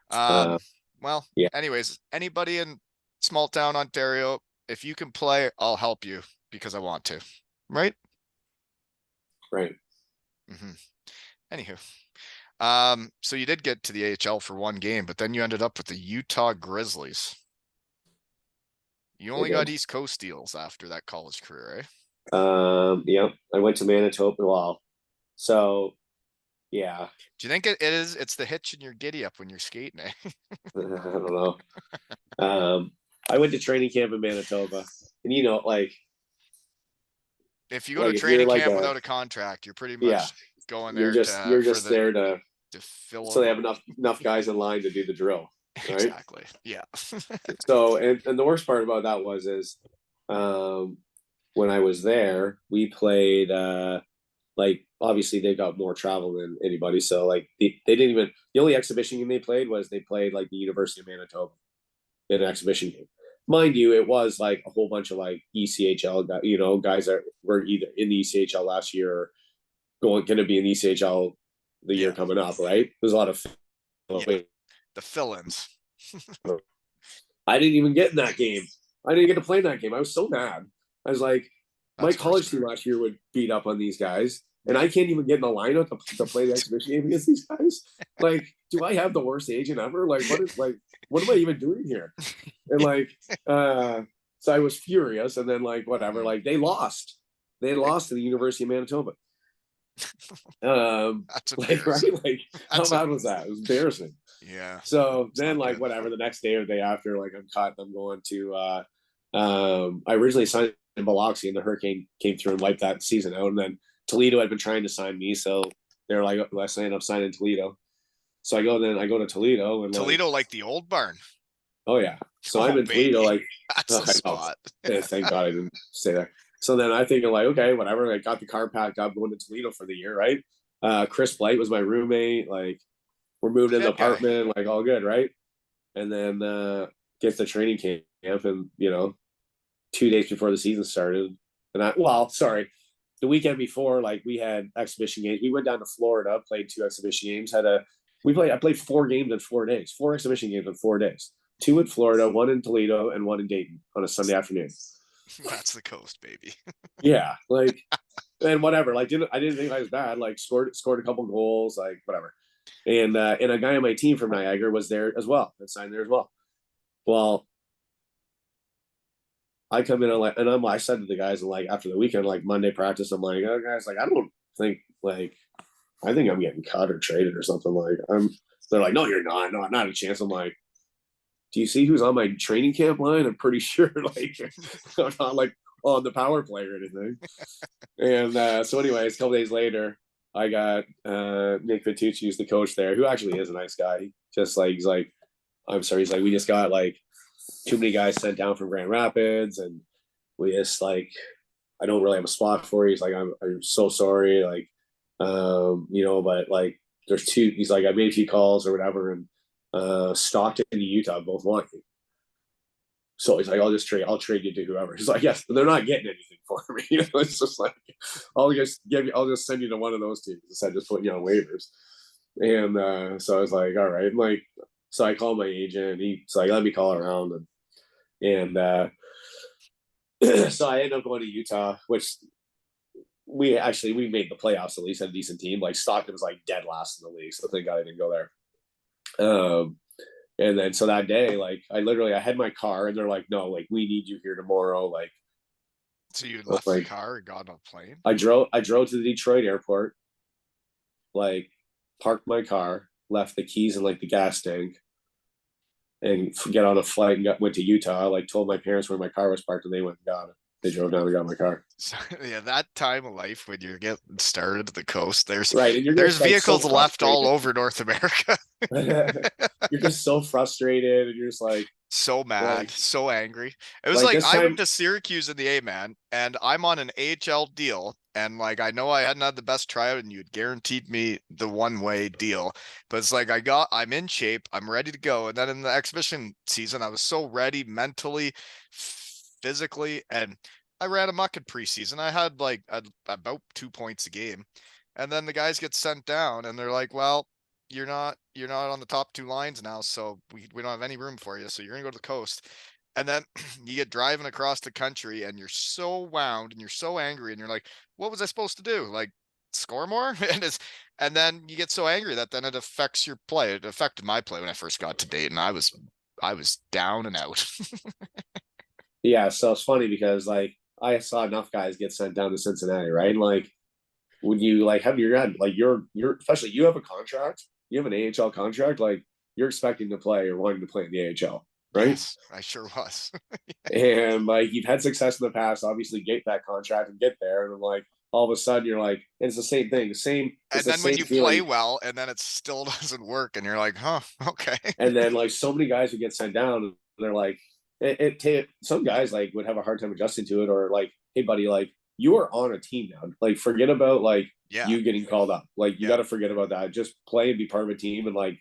uh, Um, well, yeah, anyways, anybody in small town Ontario, if you can play, I'll help you because I want to, right? right. Hmm. Anywho, so you did get to the AHL for one game, but then you ended up with the Utah Grizzlies. You I only got did. East Coast deals after that college career, eh? Yeah, I went to Manitoba. Well, so yeah, Do you think it's the hitch in your giddy up when you're skating, eh? I don't know. Um, I went to training camp in Manitoba, and If you go to like if you're training like camp a without a contract, you're pretty yeah, much going there you're for just the there to to fill so a they have role. enough guys in line to do the drill, right? Exactly. Yeah. So and the worst part about that is um when I was there, we played like obviously they got more travel than anybody. So like they didn't even the only exhibition game they played was they played like the University of Manitoba in an exhibition game. Mind you, it was like a whole bunch of like ECHL guys that were either in the ECHL last year or going to be in the ECHL the year Yeah. coming up, right? There's a lot of Yeah. The fill-ins. I didn't even get in that game. I didn't get to play in that game. I was so mad. I was like, my That's college team horsepower. last year would beat up on these guys, and I Yeah. can't even get in the lineup to play the exhibition game against these guys. Like, do I have the worst agent ever? What am I even doing here? And so I was furious, and then like whatever, Mhm. like they lost. They lost to the University of Manitoba. That's Like right, embarrassing. like how That's a bad was that? It was embarrassing. yeah. So It's then not like good. whatever, the next day or the day after, like I'm caught, I'm going to I originally signed in Biloxi and the hurricane came through and wiped that season out. And then Toledo had been trying to sign me, so they're like, let's end up signing Toledo. So I go to Toledo and like, Toledo like the old barn. oh yeah. So I'm Oh in Toledo, baby. like That's oh, a I know. spot. Thank God I didn't stay there. So then I think like, okay, whatever. I got the car packed up, going to Toledo for the year, right? Chris Blight was my roommate. Like we're moving in the Shed guy. apartment, like all good, right? And then gets to training camp, and 2 days before the season started, and the weekend before, like we had exhibition games. We went down to Florida, played two exhibition games. I played 4 games in 4 days, 4 exhibition games in 4 days. Two in Florida, one in Toledo, and one in Dayton on a Sunday afternoon. That's the coast, baby. Yeah, like and whatever. Like I didn't think I was bad. Like scored a couple goals, like whatever. And a guy on my team from Niagara was there as well. That signed there as well. Well, I come in and I said to the guys like after the weekend, like Monday practice, I'm like, oh guys, like I don't think like I think I'm getting cut or traded or something. Like I'm they're like, no, you're not, not a chance. I'm like, do you see who's on my training camp line? I'm pretty sure like I'm not like on the power play or anything. And so anyways, a couple days later, I got Nick Vitucci, who's the coach there, who actually is a nice guy. Just like he's like, I'm sorry, he's like, we just got like too many guys sent down from Grand Rapids, and we just like I don't really have a spot for you. He's like, I'm so sorry. Like, but like there's two, he's like, I made a few calls or whatever. And Stockton and Utah both want you. So he's like, I'll trade you to whoever. He's like, yes, but they're not getting anything for me. It's just like, I'll just send you to one of those teams instead of just putting you on waivers. And so I was like, all right. And like, so I called my agent and he's like, let me call around. And so I ended up going to Utah, which we made the playoffs, at least had a decent team. Like Stockton was like dead last in the league. So thank God I didn't go there. And then so that day, like I had my car and they're like, no, like we need you here tomorrow. Like, So you left the car and got on a plane? I drove to the Detroit airport, like parked my car, left the keys in like the gas tank, and get on a flight and went to Utah. Like told my parents where my car was parked and they went and got it. They drove down and got my car. So, yeah, that time of life when you're getting started to the coast, there's right, and you're there's just like vehicles so left all over North America. You're just so frustrated, and you're just like so mad, like, so angry. It was like like this I time. went to Syracuse in the A man, and I'm on an AHL deal, and like I know I hadn't had the best tryout, and you had guaranteed me the one-way deal, but it's like I'm in shape, I'm ready to go, and then in the exhibition season, I was so ready mentally, physically, and I ran amok in preseason. I had like about 2 points a game. And then the guys get sent down and they're like, well, you're not on the top two lines now, so we don't have any room for you. So you're gonna go to the coast. And then you get driving across the country and you're so wound and you're so angry and you're like, what was I supposed to do? Like score more? And then you get so angry that then it affects your play. It affected my play when I first got to Dayton. I was down and out. Yeah, so it's funny because like I saw enough guys get sent down to Cincinnati, right? And like when you like have your head, like you're especially you have a contract, you have an AHL contract, like you're expecting to play or wanting to play in the AHL, right? Yes, I sure was. And like you've had success in the past, obviously get that contract and get there, and then like all of a sudden you're like, it's the same thing, And it's the then when same you play feeling. well, and then it still doesn't work, and you're like, huh, okay. And then like so many guys who get sent down, they're like, some guys like would have a hard time adjusting to it, or like, hey buddy, like you are on a team now. Like forget about like Yeah, you getting called up. Like you got to forget about that. Just play and be part of a team and like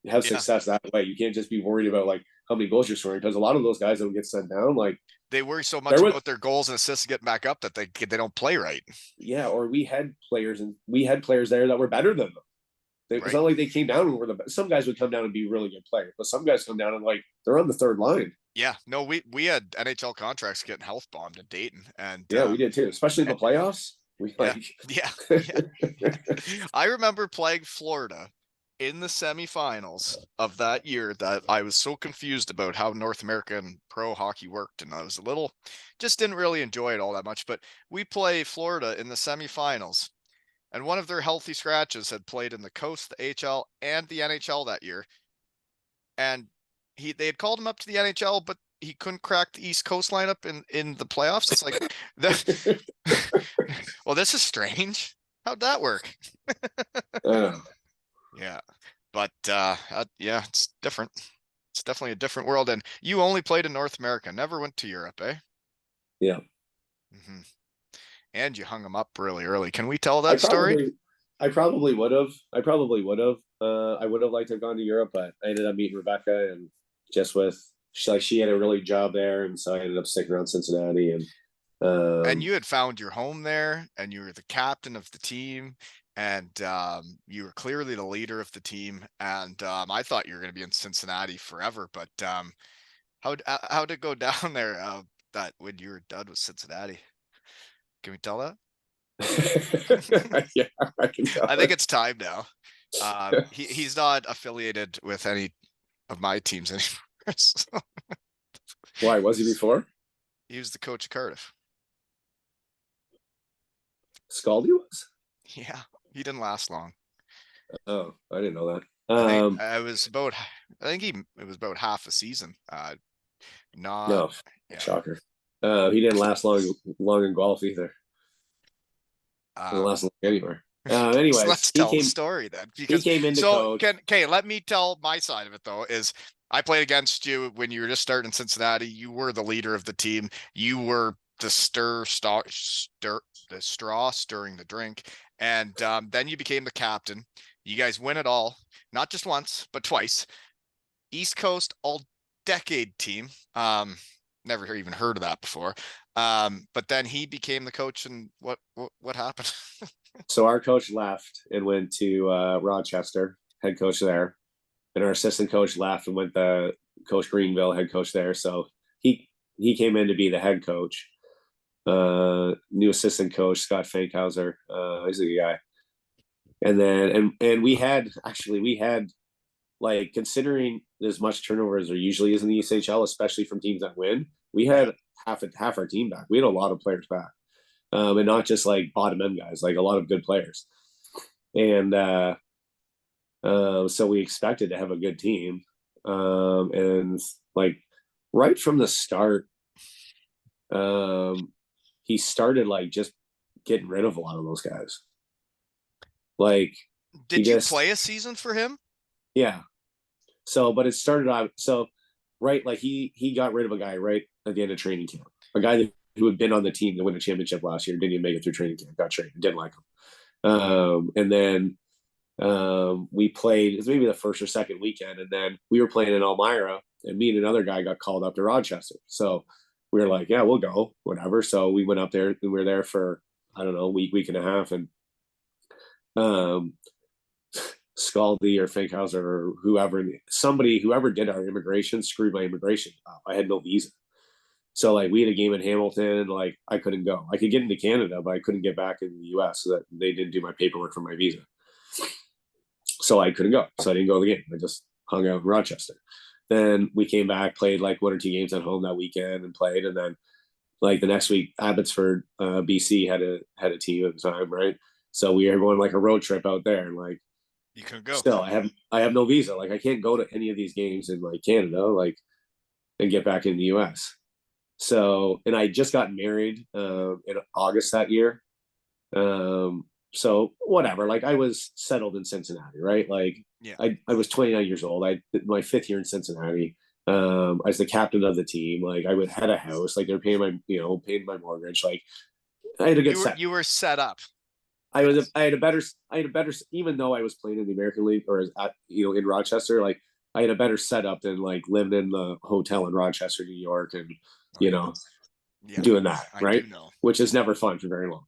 have success that way. You can't just be worried about like how many goals you're scoring, because a lot of those guys that would get sent down, like they worry so much about their goals and assists getting back up that they don't play right. Yeah, or we had players there that were better than them. It's not like they came down and were the best. Some guys would come down and be really good players, but some guys come down and like they're on the third line. Yeah, no, we had NHL contracts getting health bombed in Dayton, and yeah, we did too, especially in the playoffs. We like yeah. I remember playing Florida in the semifinals of that year that I was so confused about how North American pro hockey worked, and I was just didn't really enjoy it all that much. But we play Florida in the semifinals, and one of their healthy scratches had played in the Coast, the AHL, and the NHL that year. And they had called him up to the NHL, but he couldn't crack the East Coast lineup in the playoffs. It's like that. Well, this is strange. How'd that work? Yeah, but yeah, it's different. It's definitely a different world. And you only played in North America, never went to Europe, eh? Yeah. Mm-hmm. And you hung them up really early. Can we tell that story? I probably would have. I would have liked to have gone to Europe, but I ended up meeting Rebecca, and just with she had a really job there, and so I ended up sticking around Cincinnati. And you had found your home there, and you were the captain of the team, and you were clearly the leader of the team. And I thought you were going to be in Cincinnati forever, but how'd it go down there? That when you were done with Cincinnati, can we tell that? Yeah, I can tell. I think it's time now. He's not affiliated with any of my teams anymore. So. Why was he before? He was the coach of Cardiff. Scaldi was? Yeah, he didn't last long. Oh, I didn't know that. It was about half a season. No, shocker. He didn't last long in golf either. Didn't last long anywhere. Anyways, so let's tell the story then. Because he came into coach. Okay, let me tell my side of it though. Is I played against you when you were just starting in Cincinnati. You were the leader of the team. You were the the straw stirring the drink, and then you became the captain. You guys win it all, not just once but twice. East Coast all decade team. Never even heard of that before. But then he became the coach, and what happened? So our coach left and went to Rochester, head coach there, and our assistant coach left and went to Coach Greenville, head coach there. So he came in to be the head coach. New assistant coach Scott Fankhauser. He's a good guy. And then we had like, considering as much turnover as there usually is in the ECHL, especially from teams that win, we had half our team back. We had a lot of players back, and not just like bottom end guys, like a lot of good players. And so we expected to have a good team, and like right from the start, he started like just getting rid of a lot of those guys. Like, did you play a season for him? Yeah. So, but it started out so right, like he got rid of a guy right at the end of training camp, a guy who had been on the team to win a championship last year, didn't even make it through training camp, got traded, didn't like him. And then we played, it was maybe the first or second weekend, and then we were playing in Elmira, and me and another guy got called up to Rochester. So we were like, yeah, we'll go, whatever. So we went up there, and we were there for, I don't know, week and a half, and Scaldi or Fankhauser or whoever did our immigration screwed my immigration up. I had no visa. So like we had a game in Hamilton, like I couldn't go. I could get into Canada, but I couldn't get back in the US, so that they didn't do my paperwork for my visa. So I couldn't go. So I didn't go to the game. I just hung out in Rochester. Then we came back, played like 1 or 2 games at home that weekend and played. And then like the next week, Abbotsford, BC had a team at the time, right? So we were going like a road trip out there, and like you couldn't go. Still, I have no visa. Like I can't go to any of these games in like Canada, like, and get back in the US. So, and I just got married in August that year. So whatever, like I was settled in Cincinnati, right? Like I was 29 years old. I did my 5th year in Cincinnati. I was the captain of the team. Like I had a house, like they're paying my mortgage. Like I had a good you were set up. I had a better, even though I was playing in the American League or in Rochester, like I had a better setup than like living in the hotel in Rochester, New York, and doing that, right? Which is never fun for very long.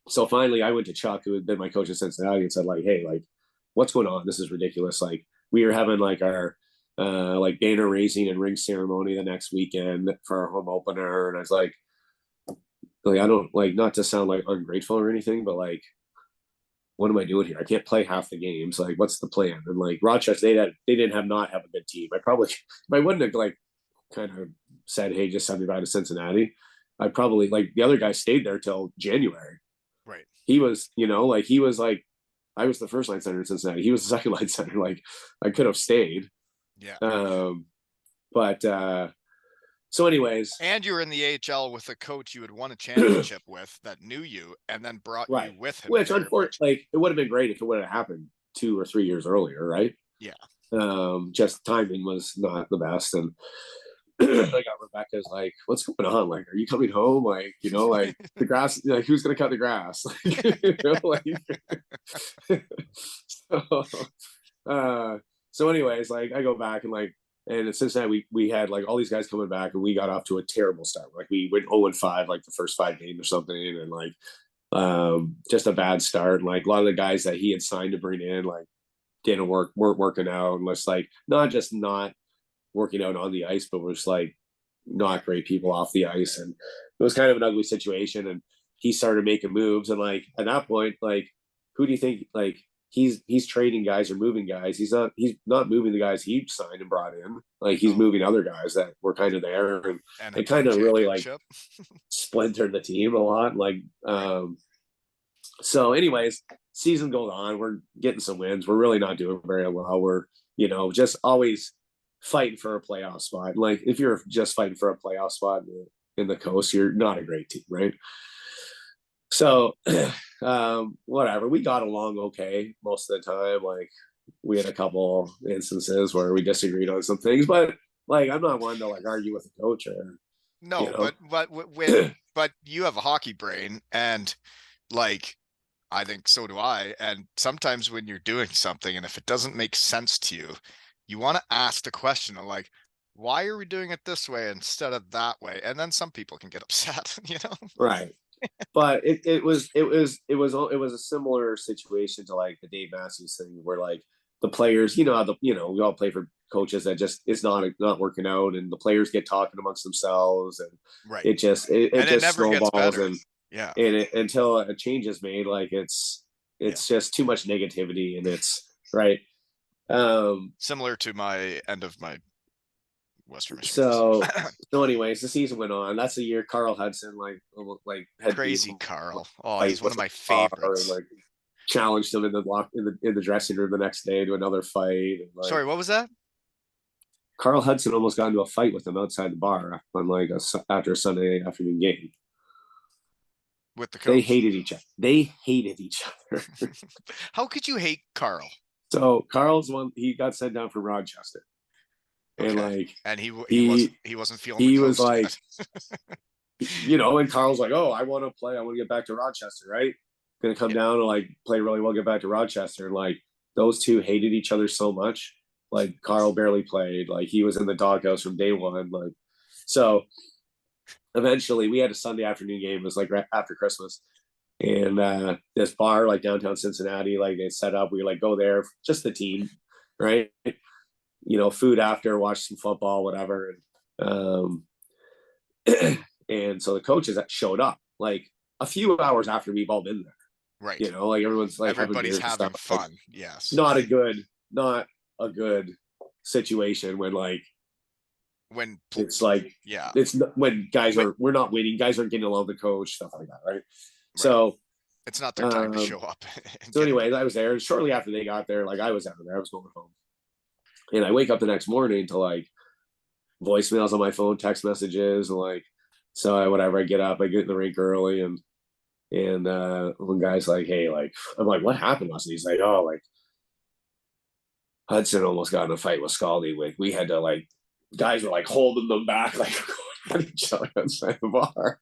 So finally I went to Chuck, who had been my coach in Cincinnati, and said like, hey, like, what's going on? This is ridiculous. Like we were having like our like banner raising and ring ceremony the next weekend for our home opener. And I was like, I don't, like, not to sound like ungrateful or anything, but like, what am I doing here? I can't play half the games. Like, what's the plan? And like Rochester, they didn't not have a good team. I wouldn't have like kind of said, hey, just send me back to Cincinnati. I probably, like, the other guy stayed there till January. Right. He was, he was like, I was the first line center in Cincinnati. He was the second line center. Like I could have stayed. Yeah. But so anyways. And you were in the AHL with a coach you had won a championship with that knew you and then brought you with him. Which unfortunately, like, it would have been great if it would have happened 2 or 3 years earlier, right? Yeah. Just timing was not the best. And I got Rebecca's like, what's going on? Like, are you coming home? Like, like the grass, like who's gonna cut the grass? So anyways, like I go back and like, and since then we had like all these guys coming back, and we got off to a terrible start. Like we went 0-5 like the first 5 games or something, and like just a bad start. And like a lot of the guys that he had signed to bring in like weren't working out, unless like not working out on the ice, but was like not great people off the ice. And it was kind of an ugly situation. And he started making moves, and like at that point, like who do you think, like he's trading guys or moving guys? He's not moving the guys he signed and brought in. Like he's moving other guys that were kind of there, and it kind of really like splintered the team a lot. Like so anyways, season goes on, we're getting some wins, we're really not doing very well. We're just always fighting for a playoff spot. Like if you're just fighting for a playoff spot in the coast, you're not a great team, right? So whatever, we got along okay most of the time. Like we had a couple instances where we disagreed on some things, but like I'm not one to like argue with a coach or you No, know. but you have a hockey brain, and like I think so do I. And sometimes when you're doing something and if it doesn't make sense to you, you want to ask the question of like, why are we doing it this way instead of that way? And then some people can get upset, you know? Right. But it was a similar situation to like the Dave Matthews thing where like the players, we all play for coaches that just it's not working out, and the players get talking amongst themselves, and Right. it And it just never gets snowballs, better. and Yeah. until a change is made, like Yeah. it's just too much negativity, and it's right. Um, Similar to my end of my Western Michigan days. so anyways, the season went on. That's the year Carl Hudson like had beat Crazy him Carl. Oh, fight he's one with of a my bar, and favorites. like challenged him in the dressing room the next day to another fight. And like Sorry, what was that? Carl Hudson almost got into a fight with him outside the bar on like after a Sunday afternoon game. With the They coach. hated each other. They hated each other. How could you hate Carl? So Carl's one. He got sent down from Rochester, and Okay. like And he he wasn't feeling the he was coast like, yet. and Carl's like, oh, I want to play. I want to get back to Rochester, right? Gonna come Yeah. down and like play really well, get back to Rochester. And like those two hated each other so much. Like Carl barely played. Like he was in the doghouse from day one. Like so eventually we had a Sunday afternoon game. It was like right after Christmas. And this bar like downtown Cincinnati, like they set up, we like go there, just the team, right? Food after, watch some football, whatever. And so the coaches that showed up like a few hours after we've all been there. Right. Like everyone's like having Everybody's beers and having stuff. Like fun. Yes. not a good situation when like When it's like yeah, it's when guys when, are we're not winning, guys aren't getting along with the coach, stuff like that, right? right. So It's not their time to um show up and so get into anyways, I was there shortly after they got there. Like I was out of there, I was going home, and I wake up the next morning to like voicemails on my phone, text messages, and like so whatever. I get up, I get in the rink early, and when guys like, hey, like I'm like, what happened last night? He's like, oh, like Hudson almost got in a fight with Scaldi. Like we had to like guys were like holding them back, like going at each other outside the bar.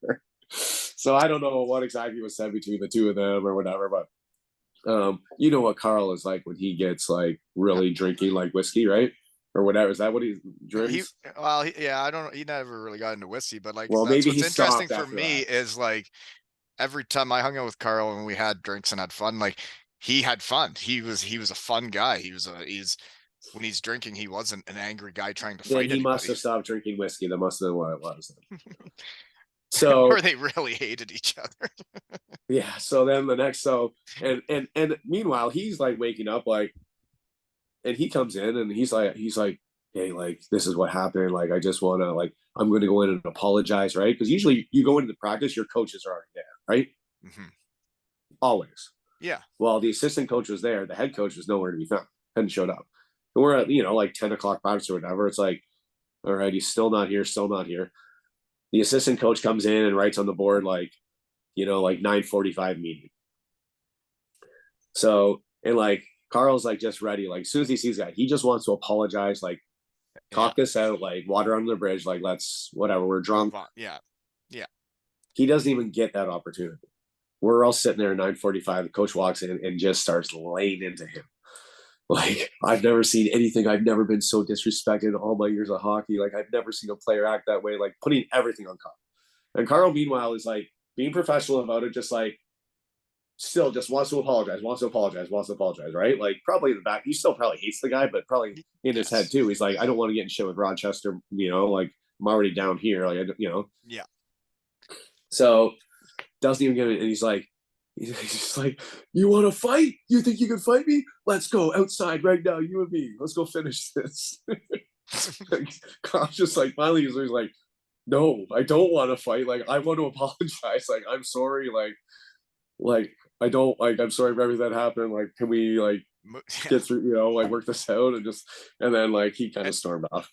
So I don't know what exactly was said between the two of them or whatever, but you know what Carl is like when he gets like really drinking like whiskey, right? Or whatever. Is that what he he drinks? well yeah, I don't he never really got into whiskey, but like Well, that's maybe he what's interesting stopped for after me that. is like every time I hung out with Carl and we had drinks and had fun, like he had fun. He was a fun guy. He's when he's drinking, he wasn't an angry guy trying to Then fight he must anybody. have stopped drinking whiskey. That must have been what it was. So Or they really hated each other. yeah. So then the next and meanwhile he's like waking up like, and he comes in and he's like, hey, like this is what happened. Like I just want to like I'm going to go in and apologize, right? Because usually you go into the practice, your coaches are already there, right? Mm-hmm. Always. Yeah. Well, the assistant coach was there. The head coach was nowhere to be found. Hadn't showed up. And we're at like 10 o'clock practice or whatever. It's like, all right, he's still not here. Still not here. The assistant coach comes in and writes on the board like, like 9:45 meeting. So and like Carl's like just ready. Like as soon as he sees that, he just wants to apologize. Like Yeah. talk this out. Like water under the bridge. Like let's whatever. We're Move drunk. on. Yeah. Yeah. He doesn't even get that opportunity. We're all sitting there at 9:45. The coach walks in and just starts laying into him. Like I've never seen anything. I've never been so disrespected in all my years of hockey. Like I've never seen a player act that way. Like putting everything on Carl. And Carl, meanwhile, is like being professional about it. Just like still just wants to apologize. Right? Like probably in the back, he still probably hates the guy, but probably in his head Yes. too. He's like, I don't want to get in shit with Rochester. Like I'm already down here. Like. Yeah. So doesn't even get it, and he's just like, you want to fight? You think you can fight me? Let's go outside right now, you and me. Let's go finish this. Carl's just like, finally, he's like, no, I don't want to fight. Like, I want to apologize. Like, I'm sorry. Like I don't like. I'm sorry for everything that happened. Like, can we like Yeah. get through? Like work this out and then like he kind of stormed off.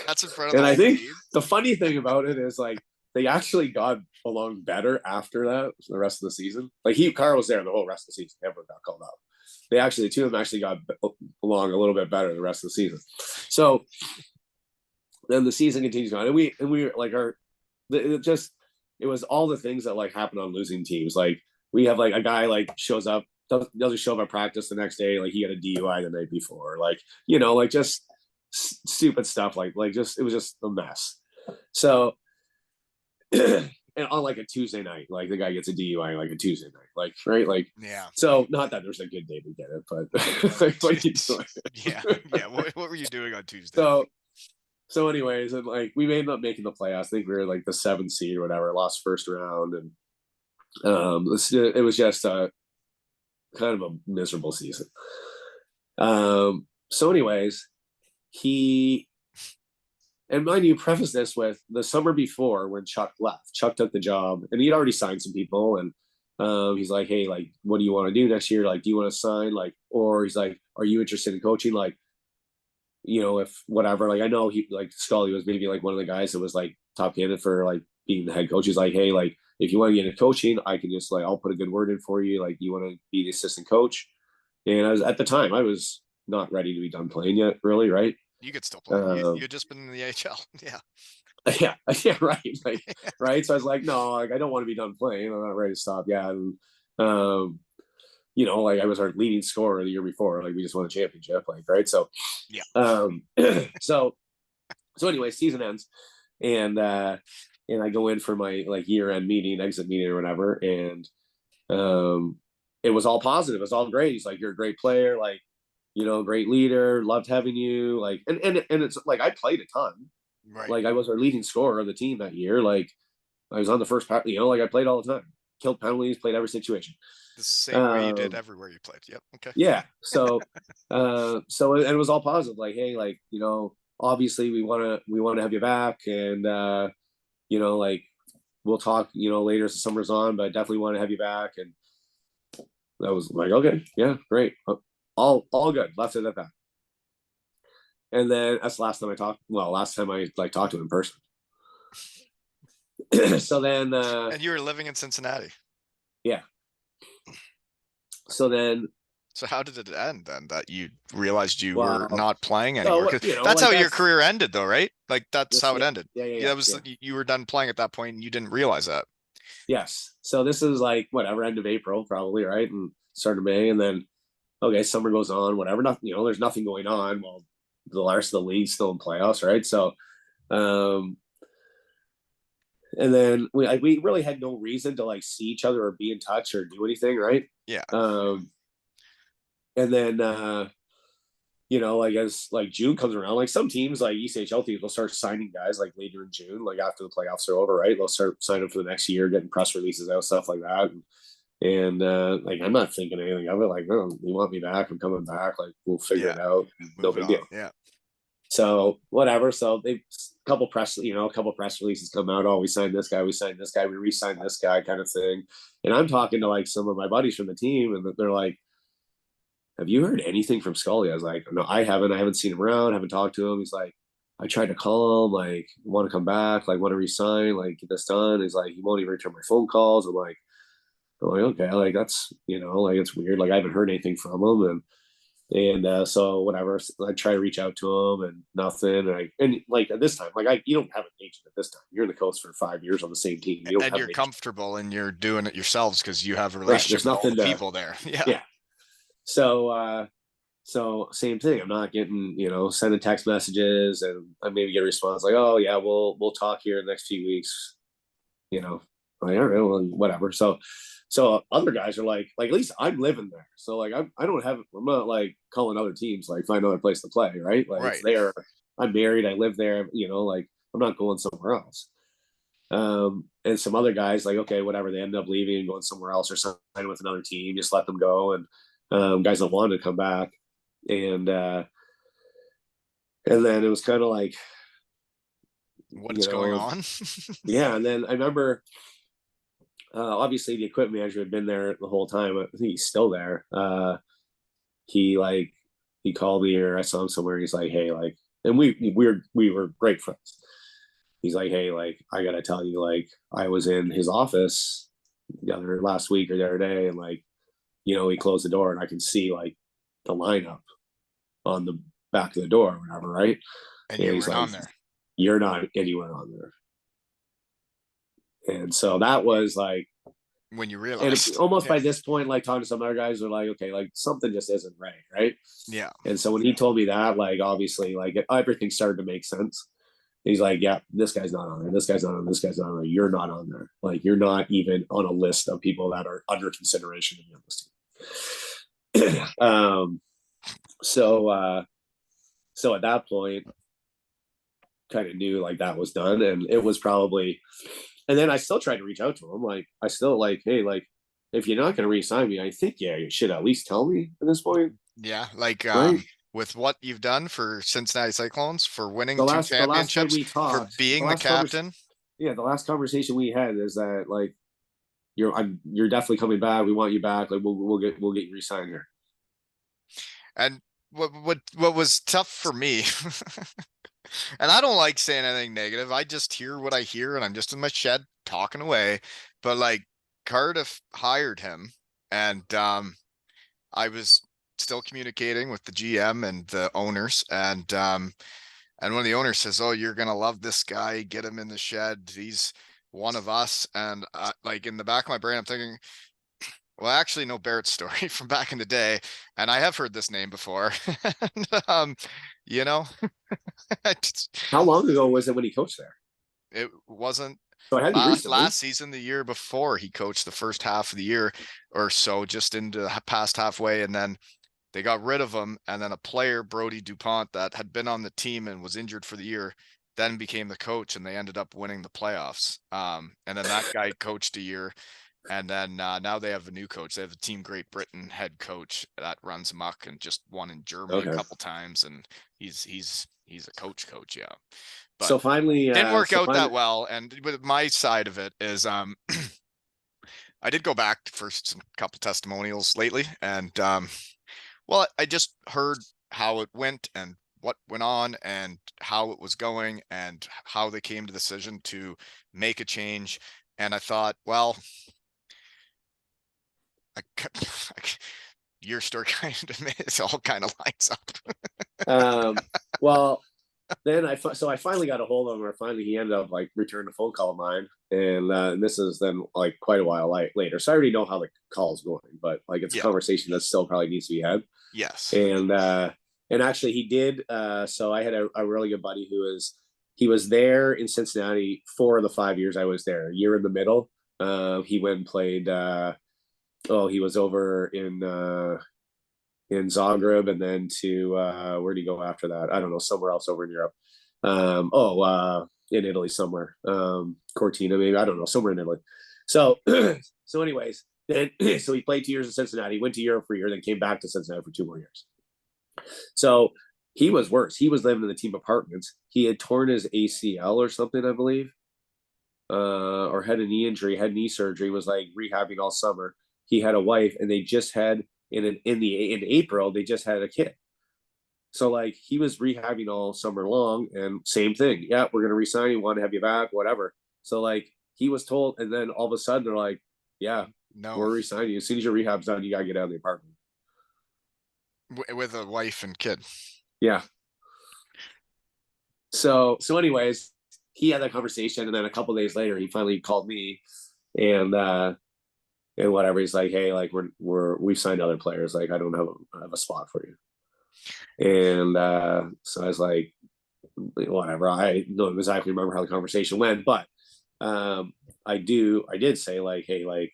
That's in front of the And I whole think team. the funny thing about it is like they actually got along better after that the rest of the season. Like Carl was there the whole rest of the season. Never got called out. The two of them actually got along a little bit better the rest of the season. So then the season continues on, and we were like it was all the things that like happen on losing teams. Like we have like a guy like shows up, doesn't show up at practice the next day, like he had a DUI the night before, like like just stupid stuff, like just it was just a mess. So and on like a Tuesday night, like the guy gets a DUI like a Tuesday night, like right, like Yeah. so not that there's a good day to get it, but like what you doing? Yeah. Yeah. What were you doing on Tuesday? So anyways, and like we ended up making the playoffs. I think we were like the 7th seed or whatever, lost first round, and it was just a kind of a miserable season. So anyways, he and mind you, preface this with the summer before when Chuck left. Chuck took the job, and he'd already signed some people, and he's like, "Hey, like, what do you want to do next year? Like, do you want to sign? Like, or he's like, are you interested in coaching? Like, if whatever. Like, I know he like Scully was maybe like one of the guys that was like top candidate for like being the head coach. He's like, hey, like, if you want to get into coaching, I can just like I'll put a good word in for you. Like, you want to be the assistant coach?" And I was at the time I was not ready to be done playing yet, really, right? You could still play. You had just been in the AHL. Yeah. Yeah, right. Like, right. So I was like, no, like I don't want to be done playing. I'm not ready to stop. Yeah. And like I was our leading scorer the year before. Like we just won a championship. Like, right. So Yeah. so anyway, season ends, and I go in for my like year-end meeting, exit meeting or whatever, and it was all positive. It was all great. He's like, you're a great player, like, great leader, loved having you, like, and it's like I played a ton. Right. Like I was our leading scorer of the team that year. Like I was on the first part, like I played all the time, killed penalties, played every situation. The same way you did everywhere you played. Yep. Okay. Yeah. So and it was all positive. Like, hey, like, obviously we want to have you back, and like we'll talk, later as the summer's on, but I definitely want to have you back. And I was like, okay, yeah, great. All good. Left it at that. And then that's the last time I like talked to him in person. So then and you were living in Cincinnati. Yeah. So then So how did it end then that you realized you were not playing anymore? Well, that's like how your career ended though, right? Like that's how it ended. Yeah. That was you were done playing at that point and you didn't realize that. Yes. So this is like whatever, end of April probably, right? And start of May, and then okay, summer goes on, whatever. Nothing, there's nothing going on. Well, the rest of the league's still in playoffs, right? So and then we really had no reason to like see each other or be in touch or do anything, right? Yeah. And then like as like June comes around, like some teams like ECHL teams will start signing guys like later in June, like after the playoffs are over, right? They'll start signing for the next year, getting press releases out, stuff like that. And like I'm not thinking anything of it. Like, oh, you want me back? I'm coming back. Like we'll figure it out. No big deal. Yeah. So whatever. So they a couple press releases come out. Oh, we signed this guy. We signed this guy. We re-signed this guy, kind of thing. And I'm talking to like some of my buddies from the team, and they're like, "Have you heard anything from Scully?" I was like, "No, I haven't. I haven't seen him around. Haven't talked to him." He's like, "I tried to call him. Like, want to come back. Like, want to resign. Like, get this done." He's like, "He won't even return my phone calls." I'm like, okay, like that's like it's weird. Like I haven't heard anything from him, and so whatever. So I try to reach out to him, and nothing. And like at this time, like you don't have an agent at this time. You're in the coast for 5 years on the same team. And you're comfortable, and you're doing it yourselves because you have a relationship with all the people there. Yeah. So same thing. I'm not getting sending text messages, and I maybe get a response like, "Oh yeah, we'll talk here in the next few weeks." Like, all right, well, whatever. So other guys are like at least I'm living there. So like I'm not like calling other teams like find another place to play, right? Like It's there. I'm married, I live there, like I'm not going somewhere else. And some other guys like, okay, whatever, they end up leaving and going somewhere else or signing with another team, just let them go. And guys that wanted to come back. And then it was kind of like what's going on? Yeah. And then I remember obviously the equipment manager had been there the whole time. I think he's still there. He called me, or I saw him somewhere. He's like, "Hey, like," and we were great friends. He's like, "Hey, like, I gotta tell you, like, I was in his office last week or the other day, and like, he closed the door, and I can see like the lineup on the back of the door or whatever, right?" And you were like, on there. you're not anywhere on there. And so that was like, When you and realized. almost Yeah. by this point, like talking to some other guys, are like, okay, like something just isn't right, right? Yeah. And so when he told me that, like obviously, like everything started to make sense. He's like, yeah, this guy's not on there. This guy's not on. This guy's not on there. You're not on there. Like you're not even on a list of people that are under consideration to be on this team. So so at that point, kind of knew like that was done, and it was probably. And then I still tried to reach out to him. Like I still like, hey, like if you're not going to re-sign me, I think yeah, you should at least tell me at this point, Yeah. Like right? with what you've done for Cincinnati Cyclones, for winning The two last time championships, we for talked, being the captain. the last conversation we had is that like you're definitely coming back. We want you back. Like we'll get you re-signed here. And what was tough for me, and I don't like saying anything negative. I just hear what I hear, and I'm just in my shed talking away. But like Cardiff hired him, and I was still communicating with the GM and the owners, and one of the owners says, "Oh, you're gonna love this guy. Get him in the shed. He's one of us." And like in the back of my brain, I'm thinking, well, I actually know Barrett's story from back in the day, and I have heard this name before. And, you know, How long ago was it when he coached there? it wasn't So it had to be recently. last season, the year before he coached the first half of the year or so, just into past halfway, and then they got rid of him, and then a player, Brody DuPont, that had been on the team and was injured for the year, then became the coach, and they ended up winning the playoffs. And then that guy coached a year, and then now they have a new coach. They have a Team Great Britain head coach that runs amok and just won in Germany a Okay. couple times, and he's a coach, yeah. But So finally, didn't work out that well. And with my side of it is I did go back for some couple testimonials lately, and well, I just heard how it went and what went on and how it was going and how they came to the decision to make a change. And I thought, well, I, your story kind of it all kind of lines up. well, then I finally got a hold of him, or finally he ended up like returning a phone call of mine, and this is then like quite a while later. So I already know how the call is going, but like it's a Yeah. conversation that still probably needs to be had. Yes. And actually he did. So I had a really good buddy he was there in Cincinnati 4 of the 5 years I was there. A year in the middle, he went and played. He was over in Zagreb, and then to where did he go after that? I don't know, somewhere else over in Europe. In Italy somewhere. Cortina, maybe, I don't know, somewhere in Italy. So so anyways, then so he played 2 years in Cincinnati, went to Europe for a year, then came back to Cincinnati for 2 more years. So he was worse. He was living in the team apartments. He had torn his ACL or something, I believe, or had a knee injury, had knee surgery, was like rehabbing all summer. He had a wife, and they just had in April they just had a kid. So like he was rehabbing all summer long, and same thing. Yeah, we're gonna resign you, want to have you back, whatever. So like he was told, and then all of a sudden they're like, yeah, No. we're resigning you. As soon as your rehab's done, you gotta get out of the apartment. With a wife and kid. Yeah. So anyways, he had that conversation, and then a couple days later he finally called me, and whatever. He's like, hey, like we've signed other players. Like I don't have a spot for you. And so I was like, whatever. I don't exactly remember how the conversation went, but I did say like, hey, like,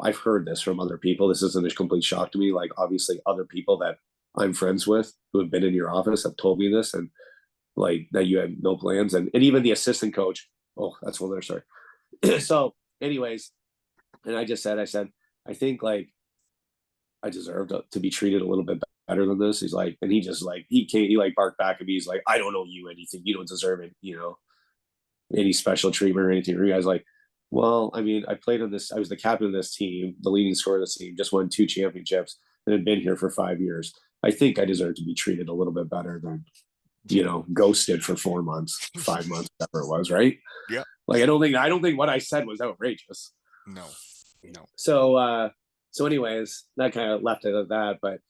I've heard this from other people. This isn't a complete shock to me. Like, obviously, other people that I'm friends with who have been in your office have told me this, and like that you had no plans, and even the assistant coach. Oh, that's one other story. So, anyways, and I said, I think like I deserve to be treated a little bit better than this. He's like, and he just like he like barked back at me. He's like, I don't owe you anything. You don't deserve it. Any special treatment or anything. And you guys like, well, I mean, I played on this. I was the captain of this team, the leading scorer of this team. Just won 2 championships and had been here for 5 years. I think I deserve to be treated a little bit better than ghosted for 4 months, 5 months, whatever it was, right? Yeah. Like I don't think what I said was outrageous. No. So anyways, that kind of left it at that. But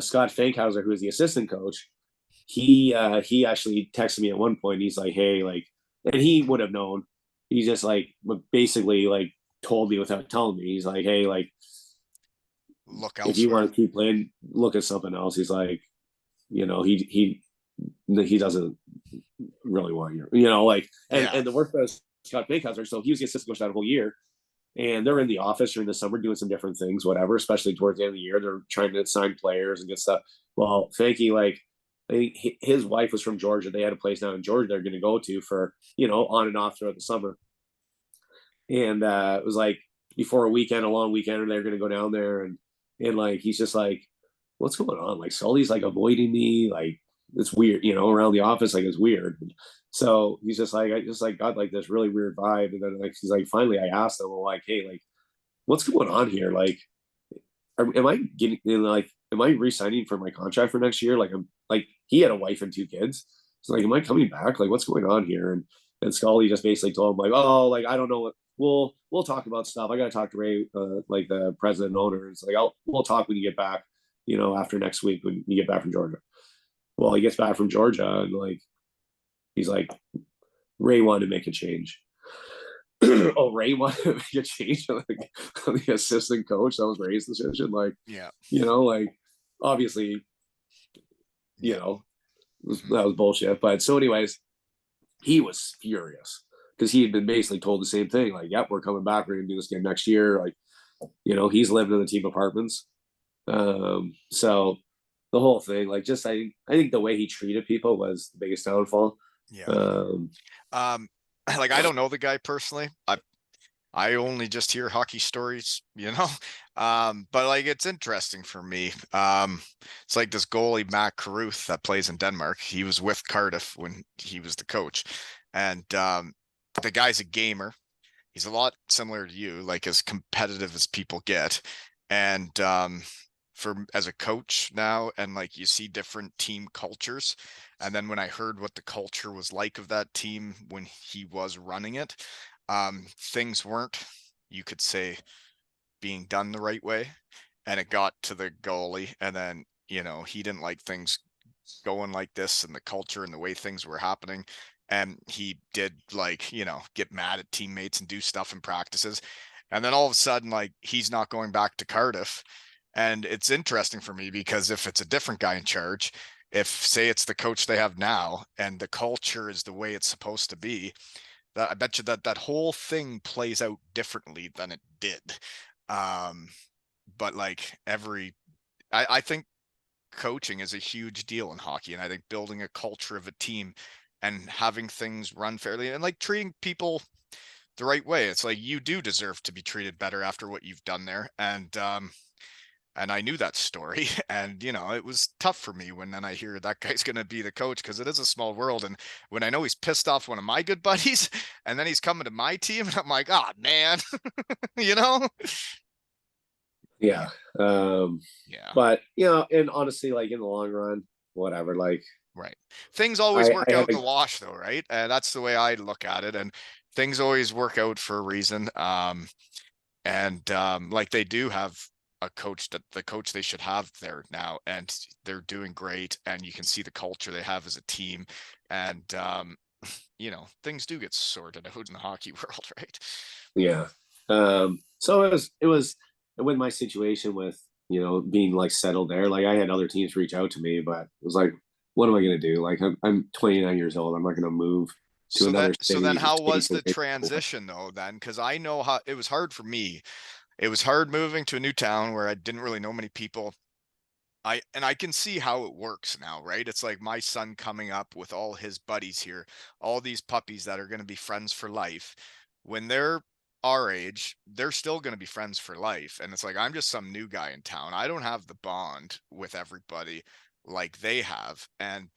Scott Fankhauser, who is the assistant coach, he actually texted me at one point. He's like, hey, like, and he would have known. He just like basically like told me without telling me. He's like, hey, like, Look if you elsewhere. want to keep playing, look at something else. He's like, he doesn't really want like, Yeah. and the work that Scott Baycutter, so he was the assistant coach that whole year, and they're in the office during the summer doing some different things, whatever. Especially towards the end of the year, they're trying to sign players and get stuff. Well, Frankie, like, I think his wife was from Georgia. They had a place down in Georgia they're going to go to for on and off throughout the summer. And it was like before a long weekend, they're going to go down there, and like he's just like, what's going on? Like Sully's like avoiding me, like it's weird, around the office, like it's weird. So he's just like, I just like got like this really weird vibe, and then like he's like, finally, I asked him, well, like, hey, like, what's going on here? Like, am I getting like, am I re-signing for my contract for next year? Like, I'm like, he had a wife and two kids, so like, am I coming back? Like, what's going on here? And Scully just basically told him like, oh, like I don't know what. We'll talk about stuff. I got to talk to Ray, like the president and owner. It's like, we'll talk when you get back, after next week when you get back from Georgia. Well, he gets back from Georgia and like he's like, Ray wanted to make a change. Oh, Ray wanted to make a change on the assistant coach. That was Ray's decision. Like, Yeah. like obviously, Yeah. that was bullshit. But so, anyways, he was furious because he had been basically told the same thing. Like, yep, we're coming back. We're gonna do this game next year. Like, he's living in the team apartments. So the whole thing, like, just I think the way he treated people was the biggest downfall. Yeah. Um, Um, like I don't know the guy personally. I only just hear hockey stories, but like it's interesting for me. It's like this goalie Matt Carruth that plays in Denmark. He was with Cardiff when he was the coach, and the guy's a gamer. He's a lot similar to you, like as competitive as people get, and for as a coach now, and like you see different team cultures, and then when I heard what the culture was like of that team when he was running it, things weren't, you could say, being done the right way. And it got to the goalie, and then, he didn't like things going like this and the culture and the way things were happening. And he did like, get mad at teammates and do stuff in practices. And then all of a sudden, like he's not going back to Cardiff. And it's interesting for me because if it's a different guy in charge, if say it's the coach they have now and the culture is the way it's supposed to be, that I bet you that whole thing plays out differently than it did. Um, but like I think coaching is a huge deal in hockey, and I think building a culture of a team and having things run fairly and like treating people the right way. It's like you do deserve to be treated better after what you've done there. And I knew that story. And, it was tough for me when then I hear that guy's going to be the coach because it is a small world. And when I know he's pissed off one of my good buddies and then he's coming to my team, and I'm like, oh, man, you know? yeah. Yeah. Yeah. But and honestly, like in the long run, whatever. Like Right. Things always I work had out in the wash, though, right? And that's the way I look at it. And things always work out for a reason. And like they do have a coach, that the coach they should have there now, and they're doing great, and you can see the culture they have as a team. And things do get sorted out in the hockey world, right? yeah. So it was with my situation with being like settled there. Like I had other teams reach out to me, but it was like, what am I gonna do? Like I'm 29 years old. I'm not gonna move to another So then city. how was the transition though then? Because I know how it was hard for me. It was hard moving to a new town where I didn't really know many people. I can see how it works now, right? It's like my son coming up with all his buddies here, all these puppies that are going to be friends for life. When they're our age, they're still going to be friends for life. And it's like I'm just some new guy in town. I don't have the bond with everybody like they have. And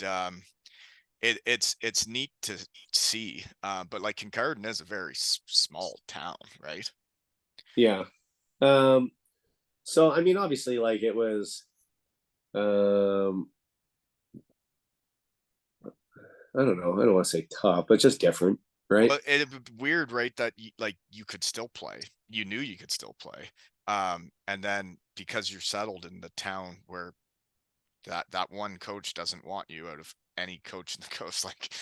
it's neat to see. But like Kincardine is a very small town, right? Yeah. Um. So I mean, obviously, like it was. Um. I don't know. I don't want to say tough, but just different, right? Well, it weird, right? That like you could still play. You knew you could still play. And then because you're settled in the town where that one coach doesn't want you out of any coach in the coast. Like,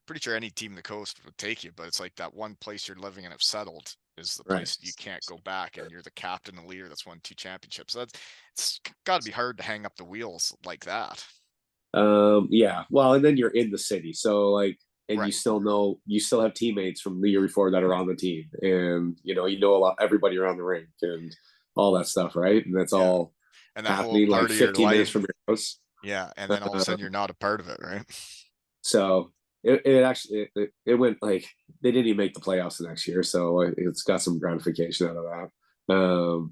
pretty sure any team in the coast would take you, but it's like that one place you're living and have settled is the Right. place you can't go back, and you're the captain and leader that's won 2 championships. So it's got to be hard to hang up the wheels like that. Yeah. Well, and then you're in the city, so like, and Right. you still have teammates from the year before that are on the team, and you know a lot everybody around the rink and all that stuff, right? And that's Yeah. all And that whole happening like part of your 15 minutes life. from your house. Yeah. And then all of a Uh, sudden you're not a part of it, right? so it actually it went like they didn't even make the playoffs the next year, so it's got some gratification out of that.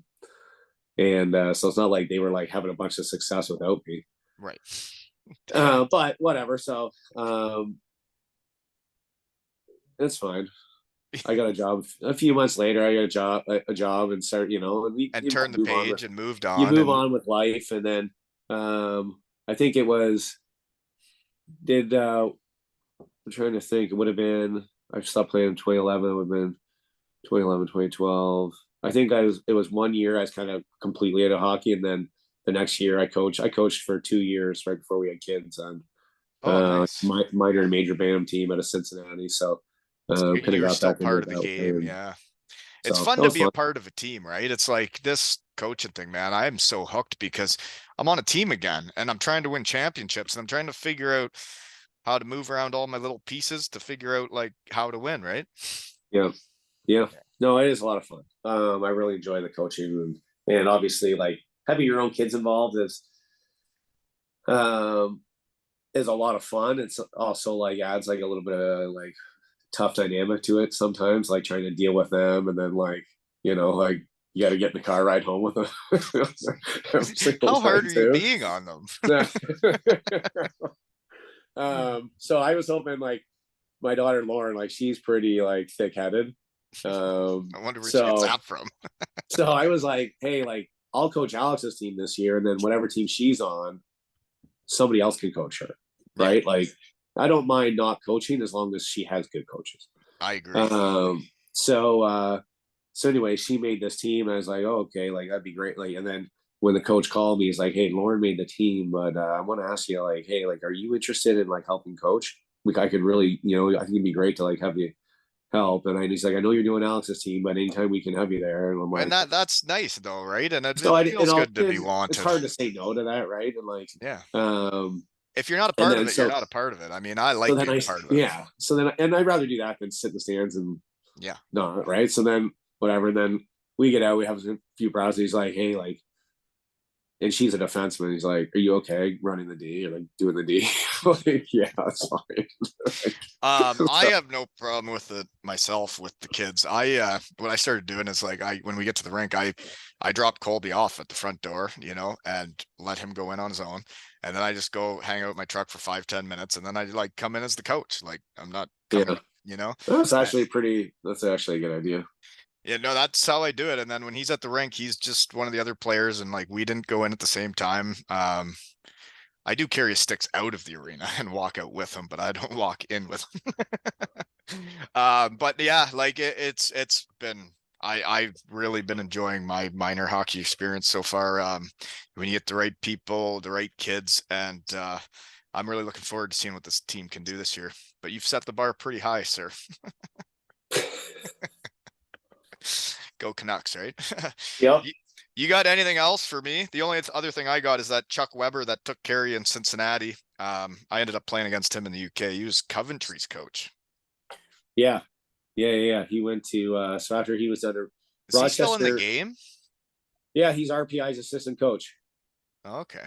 And so it's not like they were like having a bunch of success without me. Right. But whatever. So it's fine. I got a job a few months later. I got a job, and start, and And you turn the move on page with and moved you on move and on with life, and then I think it was did I'm trying to think. It would have been I stopped playing in 2011. It would have been 2011, 2012. I think it was 1 year I was kind of completely out of hockey, and then the next year I coached for 2 years right before we had kids on oh, nice. minor and major band team out of Cincinnati. So So kind of you're got still back into part it of the that way. game. And Yeah. It's so fun that to was be a fun. part of a team, right? It's like this coaching thing, man. I am so hooked because I'm on a team again and I'm trying to win championships and I'm trying to figure out how to move around all my little pieces to figure out like how to win, right? Yeah. Yeah. No, it is a lot of fun. I really enjoy the coaching, and obviously like having your own kids involved um is a lot of fun. It's also like adds like a little bit of like tough dynamic to it sometimes, like trying to deal with them, and then like like you got to get in the car ride home with them every single How hard time are you too. being on them? So I was hoping like my daughter Lauren, like she's pretty like thick headed. I wonder where she gets So that from. so I was like, hey, like I'll coach Alex's team this year, and then whatever team she's on, somebody else can coach her, Yeah, right? Like I don't mind not coaching as long as she has good coaches. I agree. Um, so so anyway, she made this team, and I was like, oh, okay, like that'd be great. Like, and then when the coach called me, he's like, hey, Lauren made the team, but I want to ask you, like, hey, like, are you interested in like helping coach? Like, I could really, I think it'd be great to like have you help. And he's like, I know you're doing Alex's team, but anytime we can have you there. And I'm And like, that's nice though, right? And so it I, feels good to be it's wanted. hard to say no to that, right? And like, Yeah. um, If you're not a and part of then it, you're so not a part of it. I mean, I so like then being I, a part of it. yeah, so then and I'd rather do that than sit in the stands and Yeah. not, right? So then whatever, then we get out, we have a few browsers. He's like, hey, like, and she's a defenseman. He's like, are you okay running the D or like doing the D? Like, yeah, that's fine. I So, have no problem with it myself with the kids. What I started doing is like when we get to the rink, I drop Colby off at the front door, and let him go in on his own. And then I just go hang out with my truck for 5-10 minutes, and then I like come in as the coach. Like I'm not yeah, coming, you know. Uh, that's actually a good idea. Yeah, no, that's how I do it. And then when he's at the rink, he's just one of the other players, and like we didn't go in at the same time. I do carry his sticks out of the arena and walk out with him, but I don't walk in with him. But yeah, like it's been I've really been enjoying my minor hockey experience so far. When you get the right people, the right kids, and I'm really looking forward to seeing what this team can do this year. But you've set the bar pretty high, sir. Go Canucks, right? Yep. you, you got anything else for me? The only other thing I got is that Chuck Weber that took Kerry in Cincinnati. I ended up playing against him in the UK. He was Coventry's coach. Yeah. Yeah. He went to so after he was under Is he still in the Rochester. game? Yeah, he's RPI's assistant coach. Okay.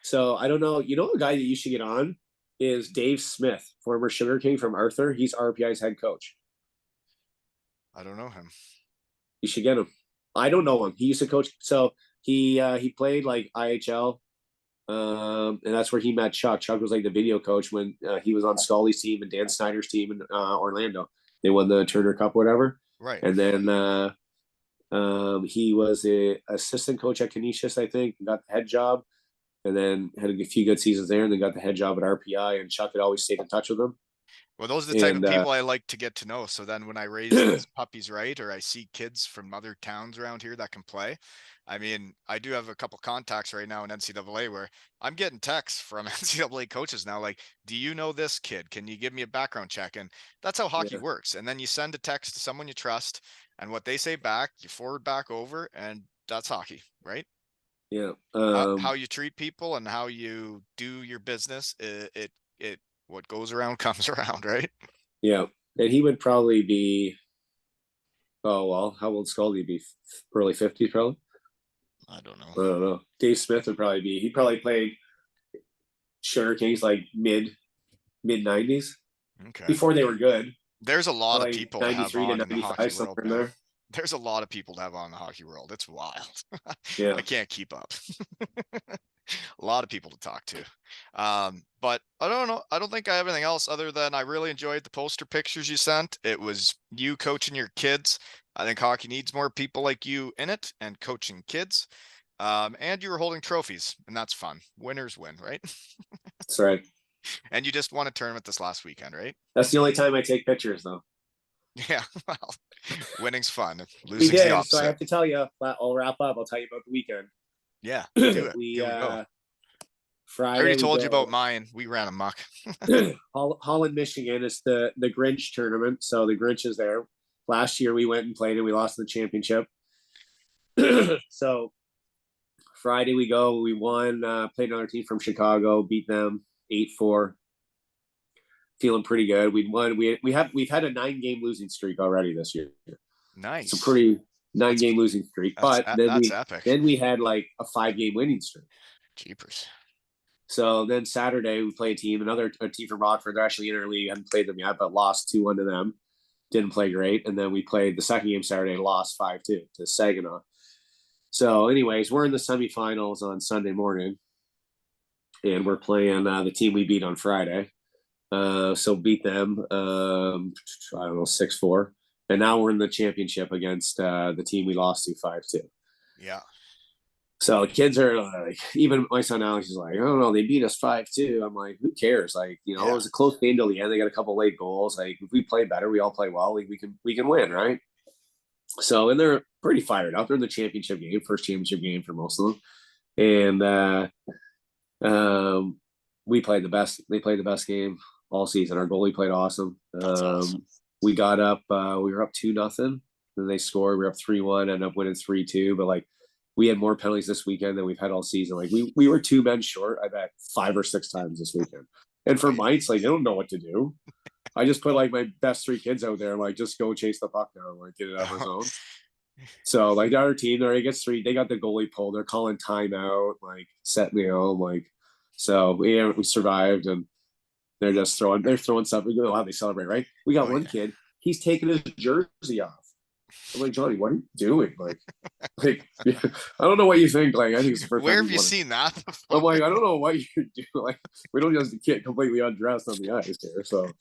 So I don't know. You know, a guy that you should get on is Dave Smith, former Sugar King from Arthur. He's RPI's head coach. I don't know him. You should get him. I don't know him. He used to coach. So he played like IHL, and that's where he met Chuck. Chuck was like the video coach when he was on Scully's team and Dan Snyder's team in Orlando. They won the Turner Cup, whatever. Right. And then he was a assistant coach at Canisius, I think, got the head job, and then had a few good seasons there, and then got the head job at RPI. And Chuck had always stayed in touch with him. Well, those are the type of And people I like to get to know. So then when I raise these puppies right, or I see kids from other towns around here that can play, I mean, I do have a couple contacts right now in NCAA where I'm getting texts from NCAA coaches now, like, do you know this kid? Can you give me a background check? And that's how hockey yeah, works. And then you send a text to someone you trust, and what they say back, you forward back over, and that's hockey, right? yeah, How you treat people and how you do your business, it what goes around comes around, right? yeah. And he would probably be, oh well, how old Scaldy be? Early 50s, probably. I don't know. I don't know. Dave Smith would probably be. He probably played Sugar Kings like mid 90s Okay. before they were good. There's a lot of Probably people to have 93 to on in the hockey 95, somewhere world, in man. there. There's a lot of people to have on in the hockey world. It's wild. Yeah, I can't keep up. A lot of people to talk to. But I don't know. I don't think I have anything else other than I really enjoyed the poster pictures you sent. It was you coaching your kids. I think hockey needs more people like you in it and coaching kids. And you were holding trophies, and that's fun. Winners win, right? that's right. And you just won a tournament this last weekend, right? That's the only time I take pictures, though. Yeah, well, winning's fun. We Losing's the did. So I opposite. have to tell you, I'll wrap up. I'll tell you about the weekend. Yeah, do it. we Give them a go. I already Friday we told you about go mine. We ran amok. Holland, Michigan. It's the Grinch tournament. So the Grinch is there. Last year we went and played and we lost the championship. So Friday we go. We won. Played another team from Chicago. Beat them 8-4. Feeling pretty good. We won. We've had a 9-game losing streak already this year. It's a Nice. pretty nine That's game losing streak. that's But then that's we epic. then we had like a 5-game winning streak. Jeepers. So then Saturday we play a team from Rockford. They're actually in our league. I haven't played them yet, but lost 2-1 to them. Didn't play great. And then we played the second game Saturday and lost 5-2 to Saginaw. So, anyways, we're in the semifinals on Sunday morning, and we're playing the team we beat on Friday. So beat them, I don't know, 6-4. And now we're in the championship against the team we lost to 5-2. Yeah. So the kids are like, even my son Alex is like, I don't know, they beat us 5-2. I'm like, who cares? Like, it Yeah. was a close game till the end. They got a couple late goals. Like, if we play better, we all play well. Like, we can win, right? So, and they're pretty fired up. They're in the championship game, first championship game for most of them. And we played the best. They played the best game all season. Our goalie played awesome. That's awesome. We got up. We were up 2-0. Then they scored. We were up 3-1. Ended up winning 3-2. But like, we had more penalties this weekend than we've had all season. Like we were 2 men short, I bet 5 or 6 times this weekend. And for Right. mites, like they don't know what to do. I just put like my best 3 kids out there, like just go chase the puck down, like get it out of the zone. So like the other team, there gets 3. They got the goalie pulled. They're calling timeout, like setting me home, like so. We survived, and they're throwing stuff. We go, how they celebrate, right? We got Oh one yeah. kid. He's taking his jersey off. I'm like, Johnny, what are you doing? Like, yeah, I don't know what you think. Like, I think it's the first Where time have you you want to. seen that I'm before? like, I don't know what you're doing. Like, we don't just get completely undressed on the ice here. So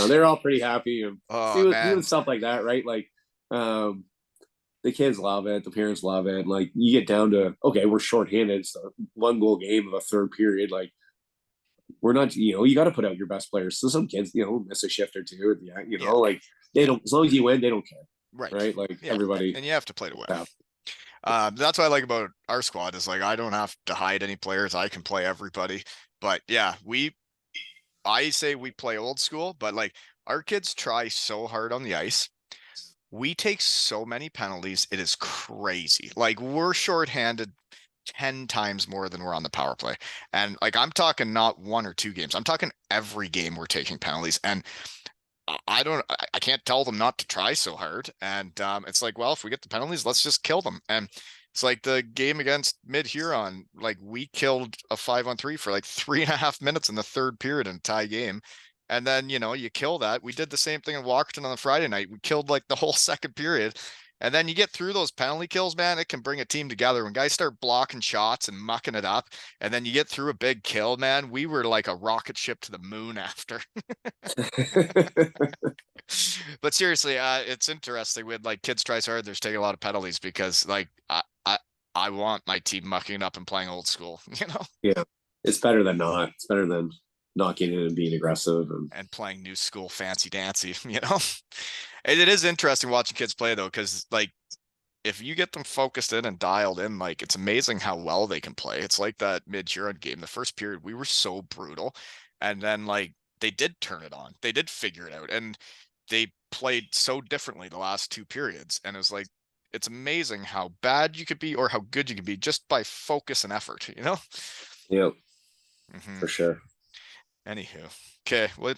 they're all pretty happy, and Oh doing man. stuff like that, right? Like, um, the kids love it, the parents love it. Like, you get down to okay, we're shorthanded, so 1-goal game of a third period. Like, we're not, you got to put out your best players. So some kids, miss a shift or two. Yeah, Yeah. like they Yeah. don't. As long as you win, they don't care, Right. right? Like Yeah. everybody. And you have to play to win. Yeah. That's what I like about our squad is like I don't have to hide any players. I can play everybody. But yeah, I say we play old school, but like our kids try so hard on the ice. We take so many penalties. It is crazy. Like we're shorthanded 10 times more than we're on the power play. And like I'm talking not 1 or 2 games. I'm talking every game we're taking penalties. And I can't tell them not to try so hard. And it's like, well, if we get the penalties, let's just kill them. And it's like the game against Mid Huron, like we killed a 5-on-3 for like 3.5 minutes in the third period in a tie game. And then, you kill that. We did the same thing in Walkerton on the Friday night. We killed like the whole second period. And then you get through those penalty kills, man, it can bring a team together. When guys start blocking shots and mucking it up, and then you get through a big kill, man, we were like a rocket ship to the moon after. But seriously, it's interesting when like kids try so hard, there's taking a lot of penalties because like I want my team mucking up and playing old school, Yeah, it's better than not. It's better than not getting in and being aggressive. And playing new school fancy dancy, it is interesting watching kids play though, because like if you get them focused in and dialed in, like it's amazing how well they can play. It's like that mid-Huron game. The first period we were so brutal, and then like they did turn it on. They did figure it out, and they played so differently the last two periods. And it was like it's amazing how bad you could be or how good you can be just by focus and effort. Yeah, Mm-hmm. for sure. Anywho, okay, well,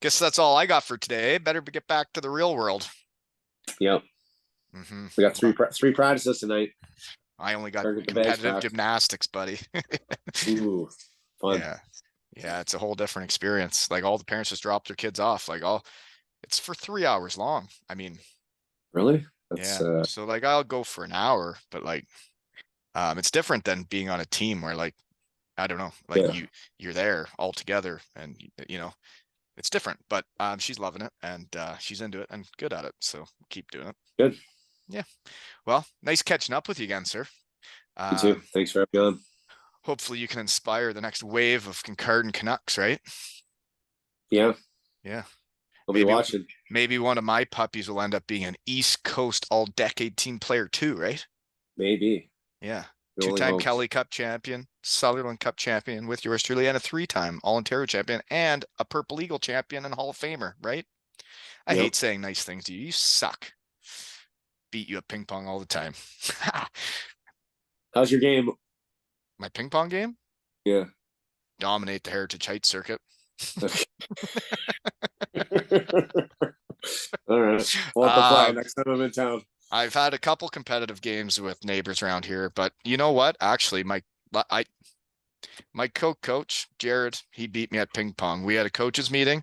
guess that's all I got for today. Better get back to the real world. Yep. Mm-hmm. We got three practices tonight. I only got Better get the bags competitive packed. gymnastics, buddy. Ooh, fun. Yeah. Yeah, it's a whole different experience. Like all the parents just drop their kids off. Like it's for 3 hours long. I mean, Really? That's yeah. So like I'll go for an hour, but like it's different than being on a team where like I don't know, like yeah. you're there all together and it's different. But she's loving it and she's into it and good at it. So keep doing it. Good. Yeah. Well, nice catching up with you again, sir. You too. Thanks for having me on. Hopefully you can inspire the next wave of Kincardine Canucks, right? Yeah. Yeah. I'll be watching. Maybe one of my puppies will end up being an East Coast all-decade team player too, right? Maybe. Yeah. It only Two-time hopes. Kelly Cup champion, Sutherland Cup champion with yours truly, and a three-time All-Ontario champion, and a Purple Eagle champion and Hall of Famer, right? I hate saying nice things to you. You suck. Beat you at ping pong all the time. How's your game? My ping pong game? Yeah. Dominate the Heritage Heights circuit. All right. We'll have to play next time I'm in town. I've had a couple competitive games with neighbors around here, but you know what? Actually, my coach, Jared, he beat me at ping pong. We had a coaches meeting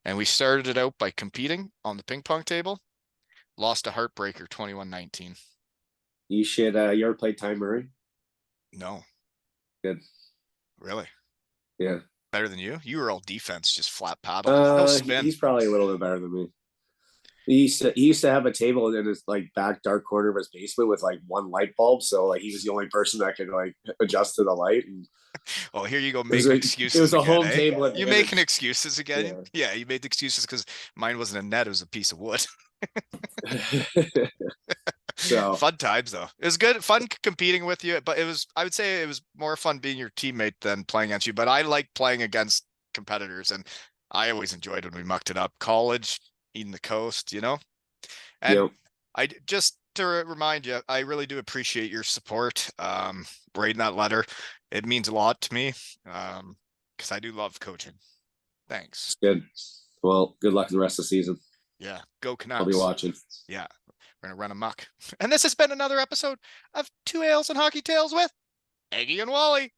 and we started it out by competing on the ping pong table. Lost a heartbreaker 21-19. You should you ever played Ty Murray? No. Good. Really? Yeah. Better than you? You were all defense, just flat paddle. No spin. He's probably a little bit better than me. He used to have a table in his like back dark corner of his basement with like one light bulb. So like he was the only person that could like adjust to the light. And oh, here you go making excuses. It was a again, home table. You making excuses again? Yeah, you made excuses because mine wasn't a net; it was a piece of wood. So fun times though. It was good, fun competing with you, but I would say it was more fun being your teammate than playing against you. But I like playing against competitors, and I always enjoyed when we mucked it up. College, Eden the Coast, And I just to remind you, I really do appreciate your support. Writing that letter, it means a lot to me. Because I do love coaching. Thanks. Good. Well, good luck in the rest of the season. Yeah, go Canucks. I'll be watching. Yeah, we're gonna run amok. And this has been another episode of Two Ales and Hockey Tales with Eggie and Wally.